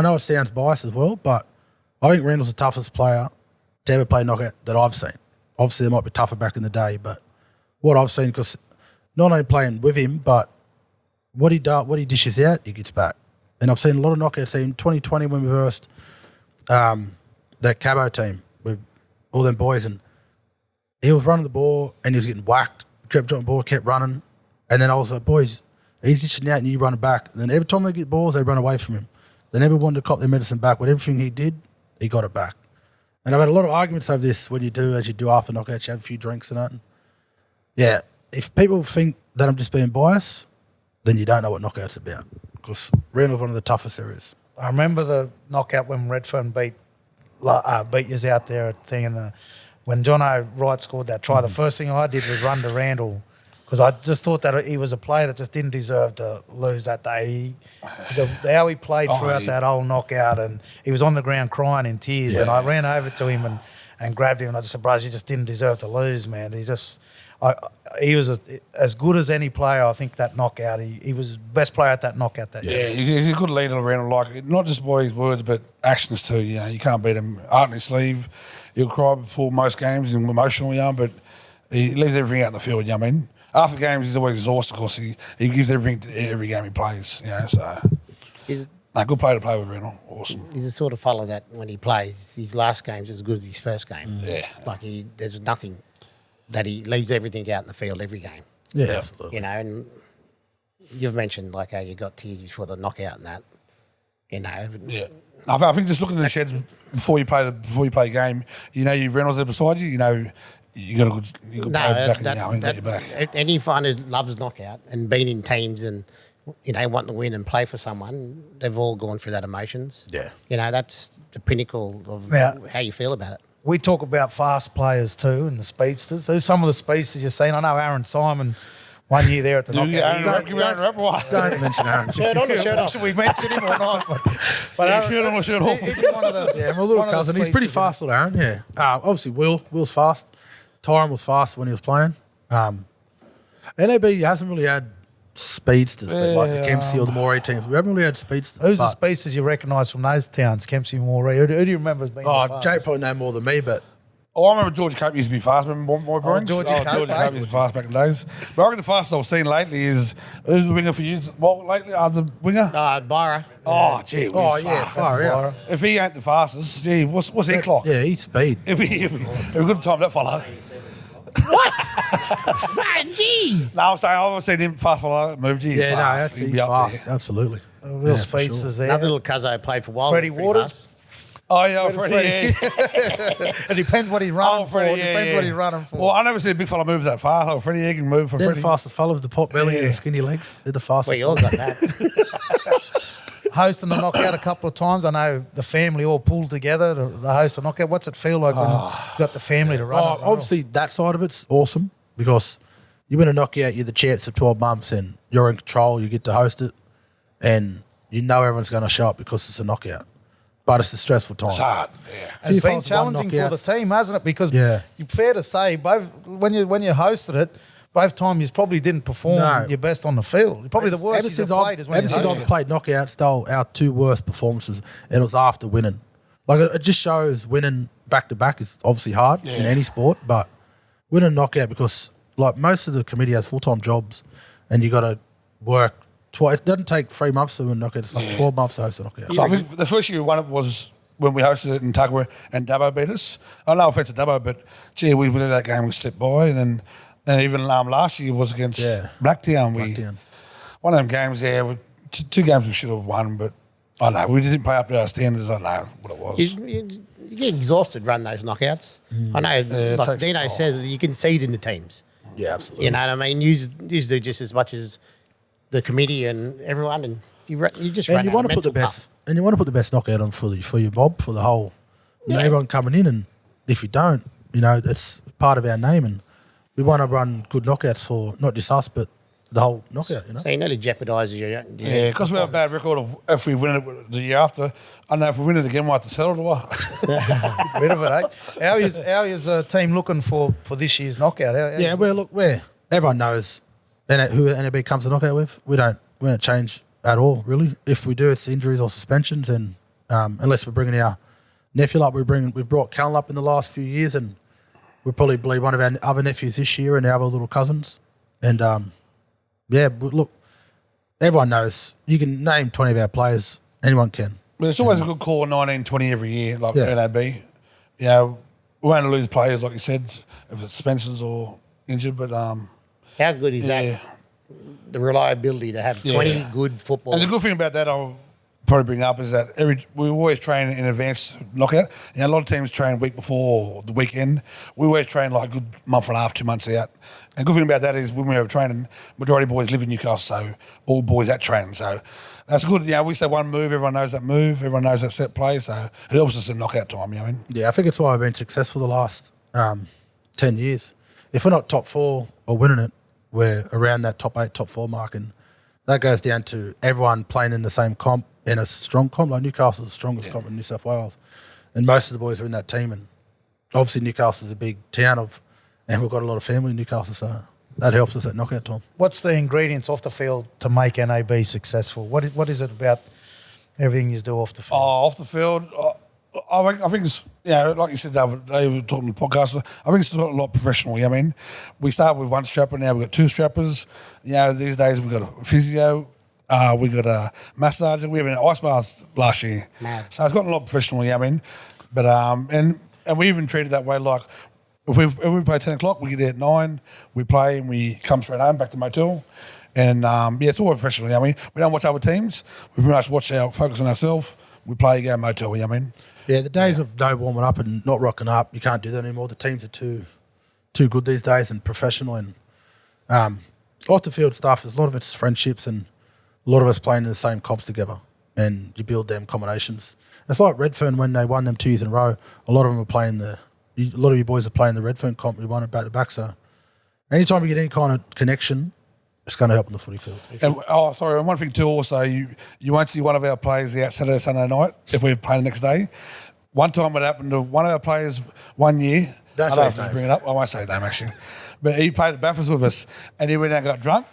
know it sounds biased as well, but I think Randall's the toughest player to ever play knockout that I've seen. Obviously, it might be tougher back in the day, but what I've seen, because not only playing with him, but what he dishes out, he gets back. And I've seen a lot of knockouts. In 2020 when we versed that Cabo team with all them boys, and he was running the ball and he was getting whacked, kept dropping the ball, kept running. And then I was like, boys, he's dishing out and you running back. And then every time they get balls, they run away from him. They never wanted to cop their medicine back. With everything he did, he got it back. And I've had a lot of arguments over this when you do, as you do after knockouts, you have a few drinks and that. Yeah, if people think that I'm just being biased, then you don't know what knockout's about. Because Randall's one of the toughest there is.
I remember the knockout when Redfern beat us out there at thing, and when John O'Wright scored that try, the first thing I did was run to Randall, because I just thought that he was a player that just didn't deserve to lose that day. How he played throughout that whole knockout, and he was on the ground crying in tears, and I ran over to him and grabbed him, and I just said, bro, you just didn't deserve to lose, man. He was as good as any player, I think, that knockout. He was the best player at that knockout that year.
Yeah, he's a good leader around, like, not just by his words, but actions too. You know, you can't beat him. Heart in his sleeve. He'll cry before most games and emotional, but he leaves everything out in the field, you know what I mean? After games, he's always exhausted because he gives everything to every game he plays, so...
He's
a good player to play with, Randall. Awesome.
the sort of fellow that when he plays, his last game's as good as his first game.
Yeah.
Like, there's nothing that he leaves everything out in the field every game.
Yeah, absolutely.
And you've mentioned, like, how you got tears before the knockout and that.
Yeah. I think just looking in the sheds before you play a game, your Reynolds there beside you, you got a good player back in the game, got your back.
Any fighter who's knockout and been in teams and, wanting to win and play for someone, they've all gone through that emotions.
Yeah.
That's the pinnacle of how you feel about it.
We talk about fast players too and the speedsters. Who's some of the speedsters you've seen? I know Aaron Simon, 1 year there at the knockout.
Don't mention Aaron.
Shirt on or shirt off?
Should we mention him or not? But Aaron,
shirt on or shirt off?
He's one of the,
Yeah, my little
one of the
cousin. He's pretty
speedsters.
fast, little Aaron, yeah. Obviously, Will's fast. Tyron was fast when he was playing. NAB hasn't really had speedsters, but like the Kempsey or the Moree teams. We haven't really had speedsters.
Who's the speedsters you recognise from those towns? Kempsey, Moree. Who do you remember as being the fastest?
Jay probably know more than me, but
Oh, I remember George Cope used to be fast. Remember my Briggs?
Georgie Cope,
George Cope used to be fast back in the days. But I reckon the fastest I've seen lately is, who's the winger for you? What, lately? The winger?
Byra.
Oh, gee.
oh yeah, far out.
If he ain't the fastest, gee, what's he clock?
Yeah, he's speed.
If he good time, that fella.
What? Man, gee.
No, I'm saying I've seen him fast fella move. Gee, he's
Yeah, no,
fast.
he's
He'd be up
fast.
there.
Absolutely.
Real
Yeah, for
speedsters there.
Another little cuzzo played for Wild.
Freddie Waters.
Oh, yeah, Freddie. Yeah.
It depends what he's running for.
Freddie,
It depends what he's running for.
Well, I never seen a big fella move that fast. Oh, Freddie, he can move for
They're
Freddie.
the fastest fella with the pot belly and the skinny legs. They're the fastest.
We all got that.
Hosting the knockout a couple of times. I know the family all pulled together to host the knockout. What's it feel like when you've got the family to run it?
Obviously, that side of it's awesome because you win a knockout, you're the champs for 12 months and you're in control, you get to host it, and you know everyone's going to show up because it's a knockout. But it's a stressful time.
It's hard, yeah.
It's been
fights, one
challenging for the
knockout.
team, hasn't it? Because
Yeah.
you're fair to say, both when you hosted it, both times you probably didn't perform
No.
your best on the field. Probably the worst
Ever
you've
since
played is when
ever
you
since
hosted
I've
it.
played knockouts, they were our two worst performances, and it was after winning. Like it just shows winning back to back is obviously hard in any sport, but winning knockout because like most of the committee has full-time jobs and you got to work. It doesn't take 3 months to win knockout. It's like 12 months to host a knockout.
So I think the first year we won it was when we hosted it in Tuggerah and Dubbo beat us. Oh, no offence to Dubbo, but gee, we won that game, we slipped by. And even last year was against Blacktown. One of them games there, 2 games we should have won, but I don't know, we didn't play up to our standards. I don't know what it was.
You get exhausted running those knockouts. I know, like Dino says, you can see it in the teams.
Yeah, absolutely.
You know what I mean? You do just as much as the committee and everyone, and you just run.
And you want to put the best, and you want to put the best knockout on for your mob, for the whole, everyone coming in. And if you don't, it's part of our name, and we want to run good knockouts for not just us, but the whole knockout.
So you nearly jeopardises your
yeah, because we have a bad record of if we win it the year after. I don't know if we win it again, we'll have to settle it.
Bit of it, eh? How is the team looking for this year's knockout?
Everyone knows who NAB comes to knockout with. We don't change at all, really. If we do, it's injuries or suspensions, and unless we're bringing our nephew up, we've brought Callan up in the last few years, and we'll probably be one of our other nephews this year and our other little cousins, and but look, everyone knows. You can name 20 of our players. Anyone can.
But it's always a good call, 19, 20 every year, like NAB. We won't lose players, like you said, if it's suspensions or injured, but
how good is that? The reliability to have 20 good footballers.
And the good thing about that I'll probably bring up is that we always train in advance knockout. A lot of teams train week before or the weekend. We always train like a good month and a half, 2 months out. And the good thing about that is when we have training, majority of boys live in Newcastle, so all boys at training. So that's good. We say one move, everyone knows that move, everyone knows that set play, so it helps us in knockout time,
Yeah, I think it's why I've been successful the last 10 years. If we're not top 4 or winning it, we're around that top 8, top 4 mark, and that goes down to everyone playing in the same comp, in a strong comp. Like Newcastle's the strongest comp in New South Wales, and most of the boys are in that team. And obviously Newcastle's a big town and we've got a lot of family in Newcastle, so that helps us at knockout time.
What's the ingredients off the field to make NAB successful? What is it about everything you do off the field?
Off the field, I think it's, like you said, they were talking to the podcast, I think it's a lot professional. We start with 1 strapper, now we've got 2 strappers. These days we've got a physio, we got a massager, we have an ice bath last year.
Mad.
So it's gotten a lot professional, But, and we even treated that way, like, if we play 10 o'clock, we get there at 9, we play and we come straight home, back to motel. And, it's all professional, We don't watch other teams. We pretty much focus on ourselves. We play, go motel,
Yeah, the days of no warming up and not rocking up, you can't do that anymore. The teams are too good these days and professional. And off the field stuff, a lot of it's friendships and a lot of us playing in the same comps together, and you build them combinations. It's like Redfern when they won them 2 years in a row. A lot of them are playing a lot of you boys are playing the Redfern comp. We won it back to back. So anytime you get any kind of connection, it's going to help in the footy field.
And one thing too, also you won't see one of our players out Saturday, Sunday night if we play the next day. One time it happened to one of our players one year. I don't know if you bring it up. I won't say his name actually, but he played at Bathurst with us, and he went out and got drunk.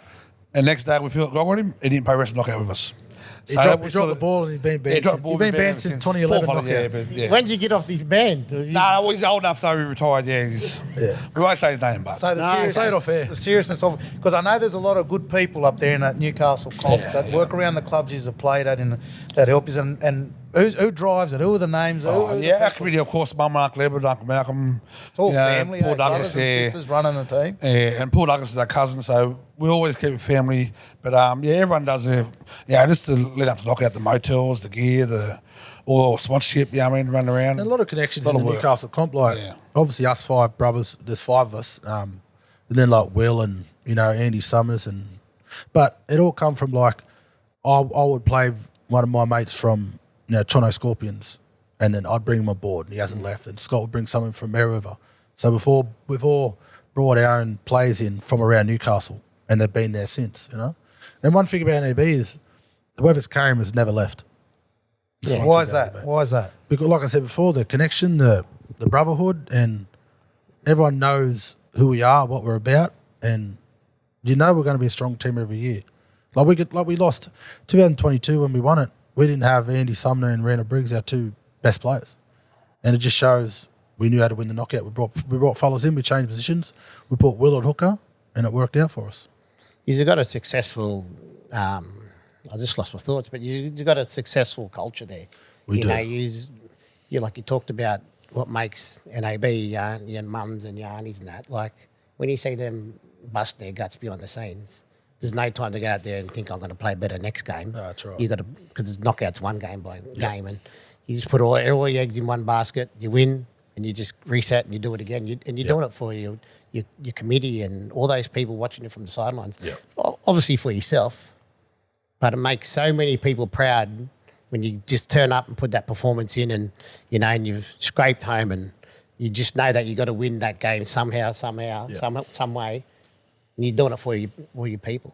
And next day we felt wrong with him. He didn't play rest of knockout with us.
He dropped the ball and he's been banned. He's been banned since 2011 knockout.
When did he get off this ban?
No, he's old enough, so he retired. We won't say his name, but
so the seriousness of, because I know there's a lot of good people up there in that Newcastle comp that work around the clubs you've played at that help us. And who drives it? Who are the names?
Our committee, of course, Mum, Uncle Edward, Uncle Malcolm.
It's all family.
Paul Douglas,
sisters running the team.
Yeah, and Paul Douglas is our cousin, so we always keep it family. But everyone does just to let up to knock out the motels, the gear, all sponsorship. Running around.
And a lot of connections in the Newcastle comp. Obviously us 5 brothers. There's 5 of us, and then like Will and Andy Summers, but it all come from I would play one of my mates from Toronto Scorpions, and then I'd bring him aboard, and he hasn't left. And Scott would bring someone from Mary River. So before we've all brought our own players in from around Newcastle, and they've been there since, And one thing about NAB is whoever's came has never left.
Why is that?
Because, like I said before, the connection, the brotherhood, and everyone knows who we are, what we're about, and we're going to be a strong team every year. We lost 2022 when we won it. We didn't have Andy Sumner and Randall Briggs, our 2 best players. And it just shows we knew how to win the knockout. We brought fellas in, we changed positions, we put Will at hooker, and it worked out for us.
You've got a successful, I just lost my thoughts, but you've got a successful culture there.
We do.
You like you talked about what makes NAB, your mums and your aunties and that. Like when you see them bust their guts behind the scenes, there's no time to go out there and think I'm going to play better next game.
No, that's right.
You got to, because knockout's one game by game, and you just put all your eggs in one basket. You win, and you just reset and you do it again. You're doing it for your committee and all those people watching you from the sidelines.
Yeah.
Obviously for yourself, but it makes so many people proud when you just turn up and put that performance in, and and you've scraped home, and you just know that you got to win that game somehow, some way. And you're doing it for all your people.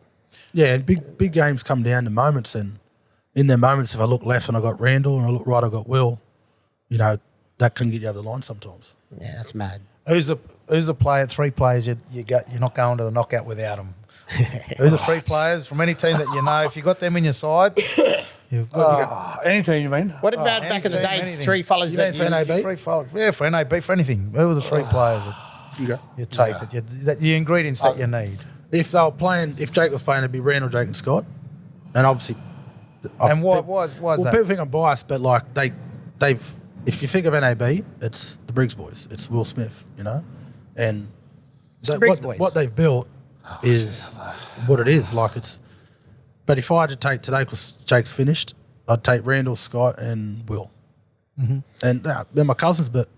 Yeah, and big games come down to moments, and in their moments, if I look left and I got Randall, and I look right, I got Will, that can get you over the line sometimes.
Yeah, that's mad.
Who's the player? 3 players you're not going to the knockout without them. Who's the 3 players from any team that you know? If you got them in your side, you've got
Any team, you mean?
What about back in the
team,
day?
anything.
3 fellas
You
that
mean for NAB?
3 fellas. Yeah, for NAB, for anything. Who are the 3 players that you take that the ingredients that you need?
If they were playing, if Jake was playing, it'd be Randall, Jake, and Scott, and obviously.
And why is
Well,
that?
people think I'm biased, but like they've. If you think of NAB, it's the Briggs boys. It's Will Smith, and
the Briggs boys.
What they've built is what it is. Like it's. But if I had to take today, because Jake's finished, I'd take Randall, Scott, and Will. Mm-hmm. And they're my cousins, but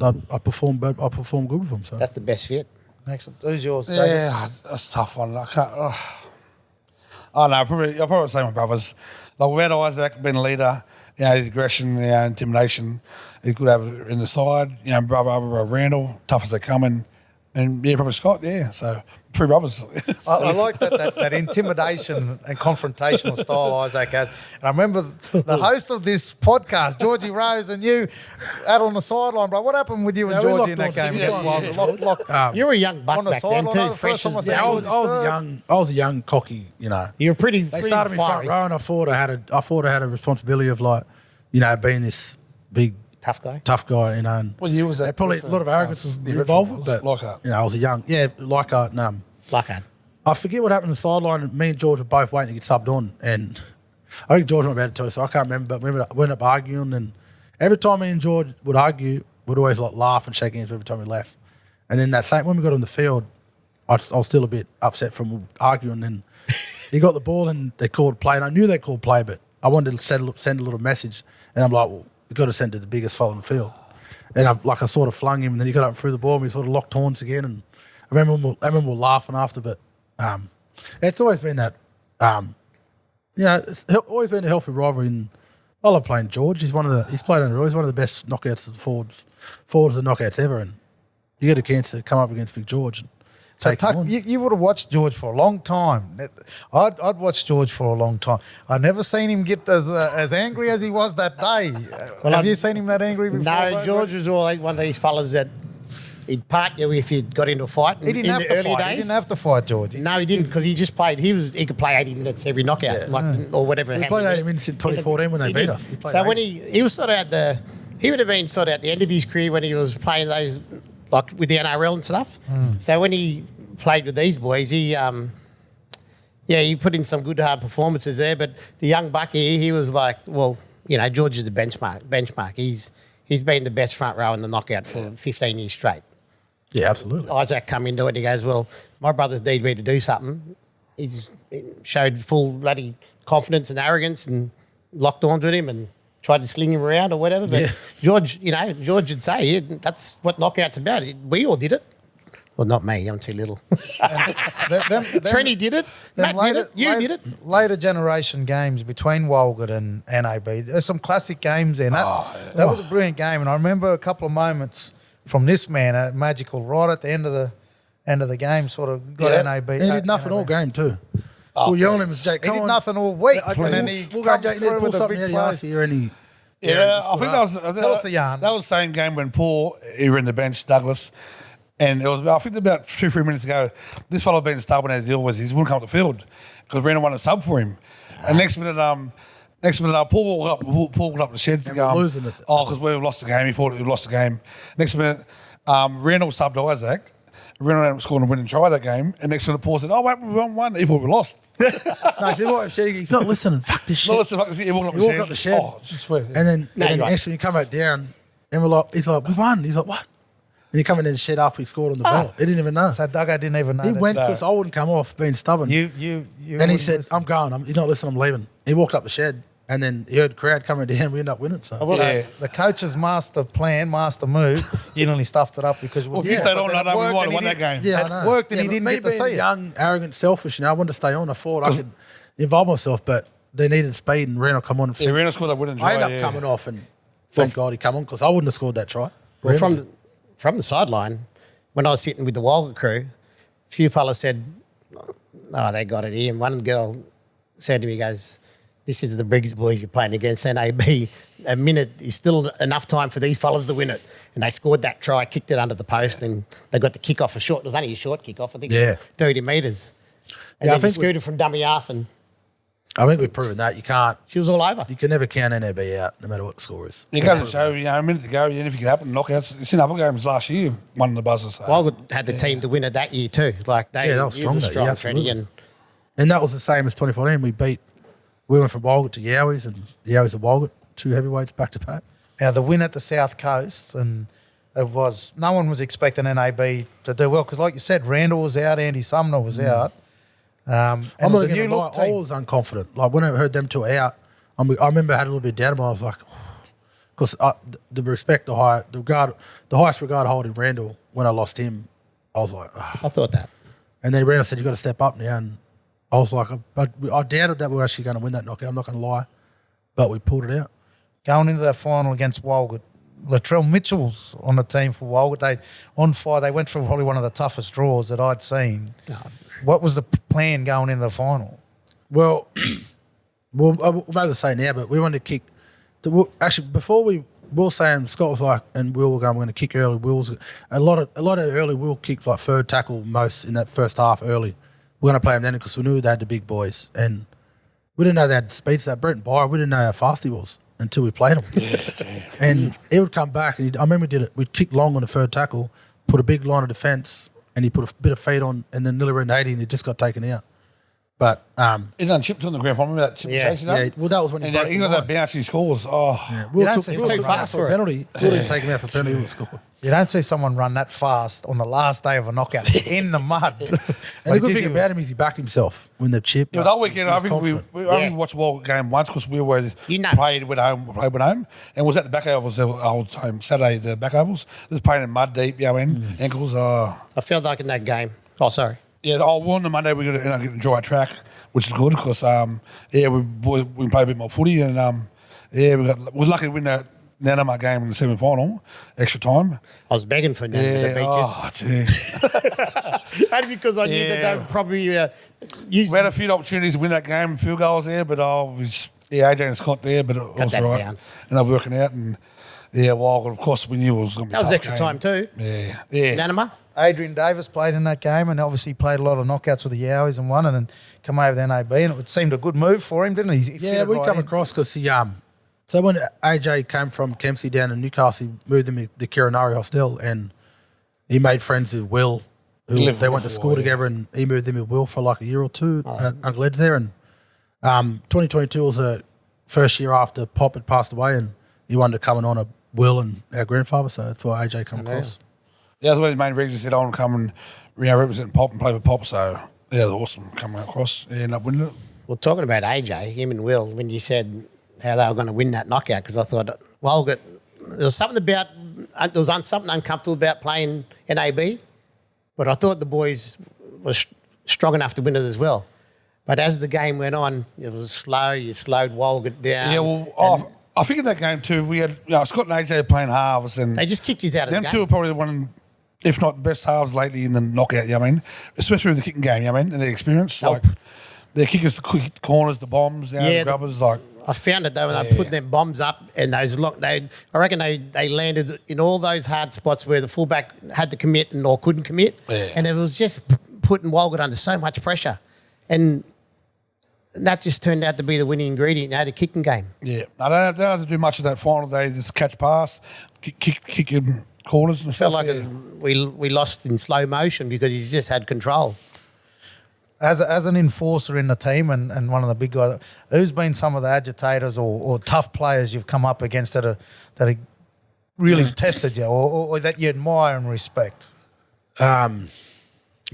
I perform good with them. So
That's the best fit.
Excellent. Who's yours, David?
Yeah, that's a tough one. I can't. Oh no, I'll probably say my brothers. Like without Isaac being a leader, his aggression, intimidation, he could have it in the side. Brother Randall, tough as they come, and probably Scott. Yeah, so 3 brothers.
I like that intimidation and confrontational style Isaac has. And I remember the host of this podcast, Georgie Rose, and you out on the sideline, bro. What happened with you and
we
Georgie in
locked
that
on
game?
Georgie,
Locked.
You were a young buck
on the
back then
sideline,
too.
the first time I seen
I
you.
was a young cocky,
You were pretty.
They started me front row, and I thought I had a responsibility of being this big
tough guy.
tough guy, and
What year was that?
probably a lot of arrogance was involved with it, but
Lockhart.
I was a young, Lockhart, and
Lockhart.
I forget what happened on the sideline. Me and George were both waiting to get subbed on, and I think George went about to tell us, so I can't remember, but we went up arguing, and every time me and George would argue, we'd always laugh and shake hands every time we left. And then when we got on the field, I was still a bit upset from arguing, and he got the ball and they called play, and I knew they called play, but I wanted to send a little message, and I'm like, well, you've got to send it to the biggest fella on the field. And I sort of flung him, and then he got up and threw the ball, and we sort of locked horns again, and I remember we were laughing after, but it's always been that, it's always been a healthy rivalry, and I love playing George. He's one of the best knockouts of forwards of knockouts ever, and you get a chance to come up against Big George and
So
take him on.
you would have watched George for a long time. I'd watched George for a long time. I've never seen him get as angry as he was that day. Have you seen him that angry before?
No,
bro?
George was always one of these fellas that he'd park you if you got into a fight.
He didn't have to fight. He didn't have to fight, George.
No, he didn't, because he just played. He could play 80 minutes every knockout, or whatever.
He played 80 minutes in 2014 when they beat us. He played
So
80.
when he was sort of he would have been sort of at the end of his career when he was playing those, like with the NRL and stuff. So when he played with these boys, he put in some good hard performances there. But the young bucky, he was like, well, George is the benchmark. He's been the best front row in the knockout for 15 years straight.
Yeah, absolutely.
Isaac come into it and he goes, well, my brother's need me to do something. He showed full bloody confidence and arrogance and locked arms with him and tried to sling him around or whatever. But George would say, that's what knockout's about. We all did it. Well, not me. I'm too little. Trenny did it. Matt did it. You did it.
Later generation games between Walgett and NAB. There's some classic games there. That was a brilliant game, and I remember a couple of moments from this man, magical, right at the end of the game, sort of got NAB.
He did nothing all game too. We'll yell at him as Jake.
He did nothing all week,
Okay,
and then he
we'll go,
comes
Jake,
through
pull
with a
something
big
out of your
play.
ass here, and he.
Yeah, I think that was
Tell us the yarn.
That was the same game when Paul, he were in the bench, Douglas, and it was about 2-3 minutes ago. This fellow being stubborn as he always is, he wouldn't come up the field because Randall wanted a sub for him. And next minute, Next minute, Paul walked up the shed to go.
losing it.
Because we lost the game. He thought we lost the game. Next minute, Randall subbed Isaac. Randall scored a winning try that game. And next minute, Paul said, "Oh wait, we won one." He thought we lost.
No, see what? He's not listening. Fuck this shit.
No, listen, he walked up the shed.
Oh,
I swear.
And then
you're right.
next when you come back down, and he's like, we won. He's like, what? And he come in the shed after he scored on the ball. He didn't even know.
So Duggo didn't even know.
He
that.
went because I wouldn't come off being stubborn.
You
and he said,
listen.
I'm going. He's not listening. I'm leaving. He walked up the shed, and then he heard crowd coming down. We ended up winning. So
Well,
Yeah.
the coach's master plan, master move, you nearly stuffed it up because
Well, if you stayed on, I know we might have won that game.
yeah,
it
I know.
worked and he
but
didn't
me
get to
being
see it.
young, arrogant, selfish. I wanted to stay on. I thought I could involve myself, but they needed speed, and Randall come on. And
Yeah, Randall scored that winning
I
try.
ended up coming off, and thank God he come on because I wouldn't have scored that try.
Well,
Randall.
from the sideline, when I was sitting with the Walgett crew, a few fellas said, "Oh, they got it here." And one girl said to me, "Goes, this is the Briggs boys you're playing against NAB. A minute is still enough time for these fellas to win it." And they scored that try, kicked it under the post, and they got the kick off a short. It was only a short kick off, I think.
Yeah.
30 metres. And
Yeah, I
then
think
we scooted from dummy half, and
I think we've proven that you can't.
she was all over.
You can never count NAB out, no matter what the score is.
It goes to show, a minute to go, anything can happen. Knockouts. It's in other games last year, won the buzzers. So.
Walgett had the team to win it that year too. Like they
Yeah, that
it
was
a
strong, though.
strong
Yeah,
Freddie,
absolutely.
and
And that was the same as 2014. We went from Walgett to Yowies, and Yowies to Walgett, 2 heavyweights back to back.
Now the win at the South Coast, and it was no one was expecting NAB to do well because, like you said, Randall was out, Andy Sumner was out. And
I'm
it was
not
a new
going to lie,
look
I
team.
was unconfident. Like when I heard them 2 out, I remember I had a little bit of doubt about it. I was like, because the respect, the highest regard I hold in Randall, when I lost him, I was like, ugh.
I thought that.
And then Randall said, you got to step up now. And I was like, I doubted that we were actually going to win that knockout. I'm not going to lie. But we pulled it out.
Going into that final against Walgett, Latrell Mitchell's on the team for Walgett. They went through probably one of the toughest draws that I'd seen. What was the plan going into the final?
Well, I might as well say now, but we wanted to kick. Actually, before Will saying Scott was like, and Will were going, we're going to kick early. Will's a lot of early. Will kicked like third tackle most in that first half early. We're going to play them then because we knew they had the big boys, and we didn't know they had speed. So that Brent Byer, we didn't know how fast he was until we played him. And he would come back, and I remember we did it. We'd kick long on the third tackle, put a big line of defence, and he put a bit of feet on, and then nearly around 80, and he just got taken out. But
He done chipped on the ground final. Remember that chip
Yeah.
chasing up?
yeah, well, that was when
And
broke
he
the
got
line.
that bouncy scores. Oh,
Will
don't
took,
say
Will
too
took
fast
that
for
for
it.
a penalty. Will didn't take him out for a penalty. He would score.
You don't see someone run that fast on the last day of a knockout in the mud.
And the good thing about him is he backed himself when the chip.
yeah, that weekend, I think we
Yeah.
only watched the World game once because we were played with home, and was at the back ovals the whole time. Saturday, the back ovals. Just playing in mud deep, ankles.
I felt like in that game. Oh, sorry.
Yeah, on the Monday we're going to get a dry track, which is good because we play a bit more footy and we're lucky to win that Nanama game in the semi-final, extra time.
I was begging for them
Yeah,
to beat
oh, gee.
Only because I knew that they would probably use
We had a few opportunities to win that game, field goals there, but AJ and Scott there, but it was
that
all right.
bounce.
And they're working out, and of course we knew it was going to be
That was
tough
extra
game.
time too.
Yeah.
Nanama?
Adrian Davis played in that game and obviously played a lot of knockouts with the Yowies and won it and come over to NAB and it seemed a good move for him, didn't he? He
Yeah,
fitted
we
right
come
in.
across because so when AJ came from Kempsey down in Newcastle, he moved him to the Kirinari Hostel and he made friends with Will. They went to school together and he moved in with Will for like a year or two at Uncle Ed's there. And 2022 was the first year after Pop had passed away and he wanted to come and honour Will and our grandfather, so that's why AJ come across.
Yeah, that's one of the main reasons he said I want to come and represent Pop and play for Pop. So yeah, it was awesome coming across. Yeah, ended up winning it.
Well, talking about AJ, him and Will, when you said how they were going to win that knockout, because I thought, well, there was something something uncomfortable about playing NAB, but I thought the boys were strong enough to win it as well. But as the game went on, it was slow. You slowed Walgett down.
Yeah, well, I think in that game too, we had Scott and AJ playing halves, and
They just kicked you out of the
them
game.
two are probably one, if not best halves lately in the knockout. You know what I mean, especially with the kicking game. You know what I mean, and the experience.
Nope.
Like their kickers, the corners, the bombs, the grubbers. Like
I found it though when they put them bombs up and those I reckon they landed in all those hard spots where the fullback had to commit or couldn't commit, and it was just putting Walgett under so much pressure. And that just turned out to be the winning ingredient, the kicking game.
Yeah, I don't have to do much of that final day. Just catch pass, kick in corners and
Felt
stuff.
like we lost in slow motion because he's just had control.
As an enforcer in the team and one of the big guys, who's been some of the agitators or tough players you've come up against that have really tested you or that you admire and respect?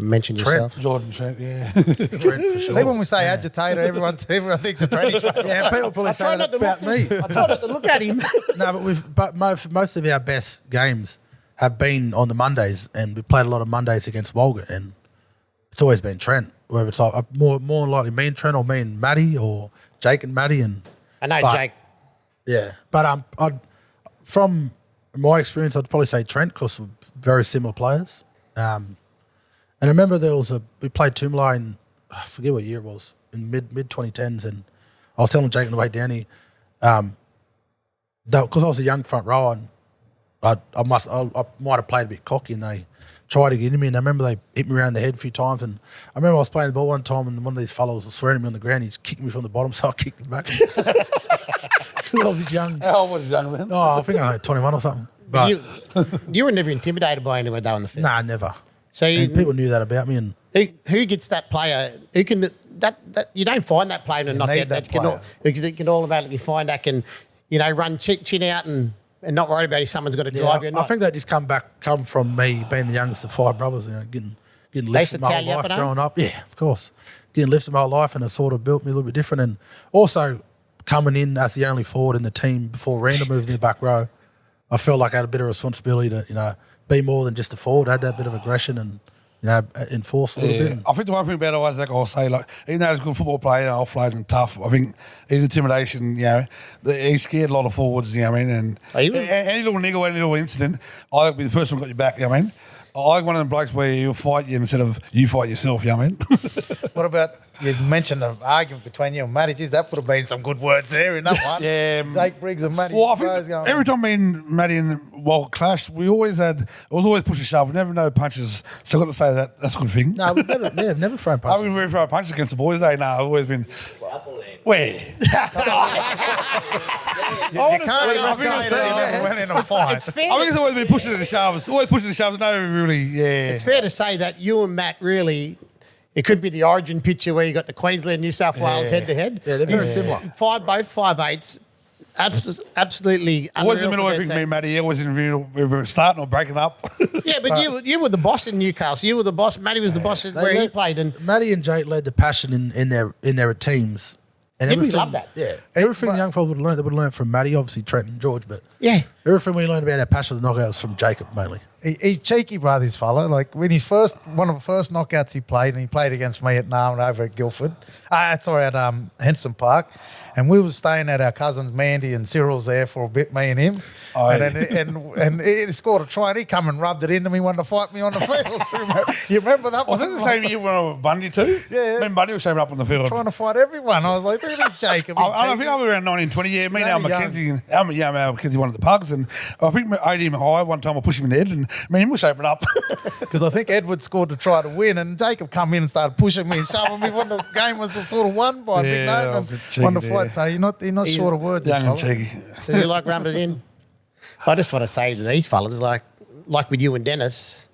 Mention yourself.
Jordan Trent, yeah.
Trent for
See,
sure.
when we say agitator, everyone thinks of Trent.
Yeah, people probably say that about me.
I tried not to look at him.
No, but most of our best games have been on the Mondays, and we played a lot of Mondays against Walgett, and it's always been Trent. Whether it's like more likely me and Trent, or me and Matty, or Jake and Matty, and
I know Jake.
yeah. But from my experience, I'd probably say Trent because we're very similar players. And I remember we played Toomla in, I forget what year it was, in mid 2010s, and I was telling Jake on the way down here, because I was a young front rower, and I might have played a bit cocky, and they tried to get into me, and I remember they hit me around the head a few times, and I remember I was playing the ball one time, and one of these fellows was swearing at me on the ground. He's kicked me from the bottom, so I kicked him back. I was young.
How old was he, young man?
Oh, I think I was 21 or something. But
You were never intimidated by anyone though on the field.
nah, never.
So
And people knew that about me, and
who gets that player? Who can that you don't find that player in a knockout
need that
who can automatically find that can run chin out and not worry about if someone's got to drive you. Or
I
not.
think that just come from me being the youngest of 5 brothers, getting
They used
lifted
to
my
tell
whole
you up
life
at home?
growing up. Yeah, of course. Getting lifted my whole life, and it sort of built me a little bit different. And also coming in as the only forward in the team before Randall moved in the back row, I felt like I had a bit of responsibility to, be more than just a forward. I had that bit of aggression and, enforce a little bit.
I think the one thing about Isaac, I'll say, like, even though he's a good football player, offload and tough, I think his intimidation, he scared a lot of forwards, you know what I mean? And any little niggle, any little incident, I'll be the first one got your back, you know what I mean? I like one of them blokes where he'll fight you instead of you fight yourself, you know what I mean?
What about, you mentioned the argument between you and Matty? Geez, that would have been some good words there in that one.
Yeah.
Jake Briggs and Matty.
Well, I think every time me and Matty and clashed, we always it was always push and shove. We never no punches. So I've got to say that's a good thing.
No, we've never thrown
I've
punches.
been very throw punches against the boys, I've always been. Where?
You can't say that never went in a fight.
It's fair.
I think it's always been pushing the shoves. Always pushing the shoves. No, really, yeah.
It's fair to say that you and Matt really. It could be the origin picture where you got the Queensland, New South Wales head to head.
Yeah, they're very similar.
Both 5'8", absolutely.
Always in the
unreal
middle
for
of
that
everything, me
team.
and Matty. Always in the middle. We were starting or breaking up.
Yeah, but you were the boss in Newcastle. You were the boss. Matty was the boss where he played, and
Matty and Jake led the passion in their teams. And
Didn't we
everything-
love that?
Yeah. Everything the young fellas would have learned, they would have learned from Matty, obviously Trent and George, but
yeah.
everything we learned about our passion for the knockouts from Jacob mainly.
He's cheeky, bro, this fella. Like when one of the first knockouts he played, and he played against me at NAB over at Guildford. At Henson Park. And we were staying at our cousins Mandy and Cyril's there for a bit, me and him.
Oh,
and he scored a try and he come and rubbed it into me, wanted to fight me on the field. You remember that
I
one?
think the same year when I was Bundy too.
Yeah.
Me and Bundy was shaping up on the field.
Trying to fight everyone. I was like, look at this Jacob.
I think I was around 19, 20. Yeah, me and Al
Bloody
McKenzie, Al McKenzie won at the pugs, and I think I ate him high one time. I pushed him in the head, and me and him were shaping up.
Because I think Edward scored to try to win, and Jacob come in and started pushing me and shoving me when the game was sort of won by Big
Yeah,
Nathan.
a bit cheeky
Won the
there.
fight. So you're not short of words.
Young and
this fella.
cheeky.
So you like rubbing it in? I just want to say to these fellas, like with you and Dennis,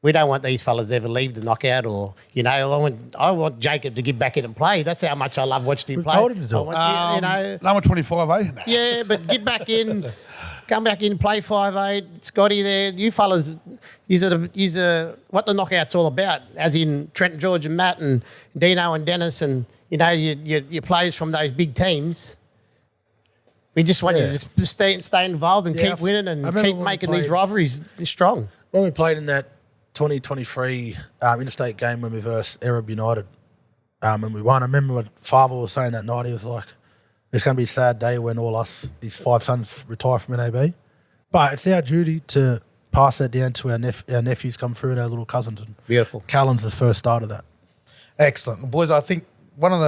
we don't want these fellas to ever leave the knockout, or I want Jacob to get back in and play. That's how much I love watching him
We've
play.
told him to do
I
it.
want,
Number 25, eh?
yeah, but get back in, come back in, play 5'8". Scotty there, you fellas, you what the knockout's all about, as in Trent, George and Matt and Dino and Dennis and, your players from those big teams. We just want you to just stay involved and
Yeah,
keep winning
I
and
remember
keep
when we
making these
played-
rivalries strong.
When we played in that 2023 interstate game when we versed Arab United, and we won, I remember what Father was saying that night. He was like, it's going to be a sad day when all his 5 sons retire from NAB. But it's our duty to pass that down to our nephews come through and our little cousins. And
Beautiful.
Callan's the first start of that.
Excellent. Boys, I think one of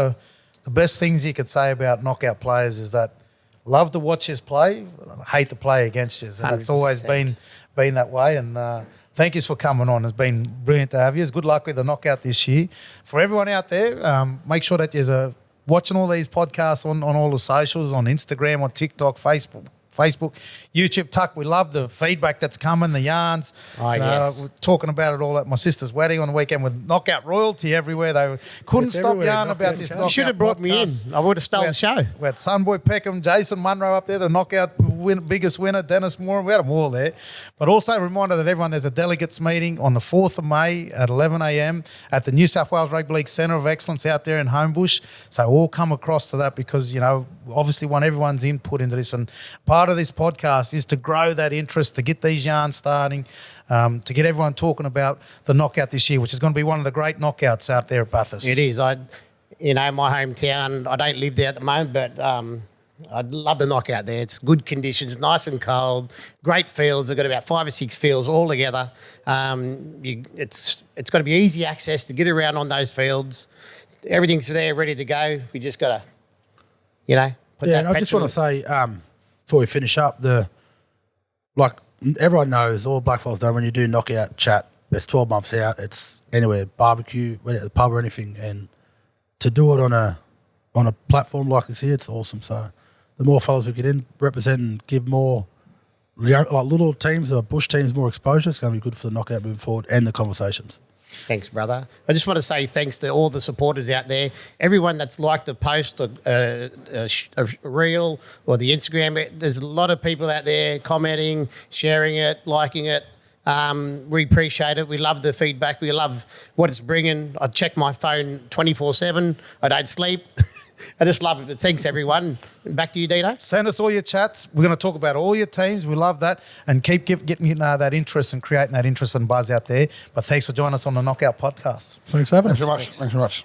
the best things you could say about knockout players is that love to watch us play, hate to play against us. And it's always
100%.
been that way. And thank you for coming on. It's been brilliant to have you. Good luck with the knockout this year. For everyone out there, make sure that you watching all these podcasts on all the socials, on Instagram, on TikTok, Facebook, YouTube, Tuck. We love the feedback that's coming, the yarns.
Oh, yes.
We're talking about it all at my sister's wedding on the weekend with Knockout royalty everyday. They couldn't
It's
stop
everywhere,
yarning about
Knockout
this
Show.
Knockout
You should have brought me in.
podcast.
I would have stolen the show.
We had Sunboy Peckham, Jason Munro up there, the Knockout biggest winner, Dennis Moore. We had them all there. But also a reminder that everyone, there's a delegates meeting on the 4th of May at 11 a.m. at the New South Wales Rugby League Centre of Excellence out there in Homebush. So all come across to that because, obviously want everyone's input into this. And part of this podcast is to grow that interest, to get these yarns starting, to get everyone talking about the knockout this year, which is going to be one of the great knockouts out there at Bathurst.
It is. My hometown, I don't live there at the moment, but I love the knockout there. It's good conditions, nice and cold, great fields. They've got about 5 or 6 fields all together. It's got to be easy access to get around on those fields. Everything's there, ready to go. We just got to, put that
and I just want to say, before we finish up, everyone knows, all blackfellas know when you do knockout chat, it's 12 months out, it's anywhere, barbecue, whether at the pub or anything, and to do it on a platform like this here, it's awesome. So the more fellas we get in, represent and give more little teams or bush teams more exposure, it's going to be good for the knockout moving forward and the conversations.
Thanks, brother. I just want to say thanks to all the supporters out there, everyone that's liked the post, a reel or the Instagram. There's a lot of people out there commenting, sharing it, liking it. We appreciate it. We love the feedback. We love what it's bringing. I check my phone 24/7. I don't sleep. I just love it. But thanks, everyone. Back to you, Dino.
Send us all your chats. We're going to talk about all your teams. We love that. And keep getting that interest and creating that interest and buzz out there. But thanks for joining us on the Knockout podcast.
Thanks for having us.
Thanks very much.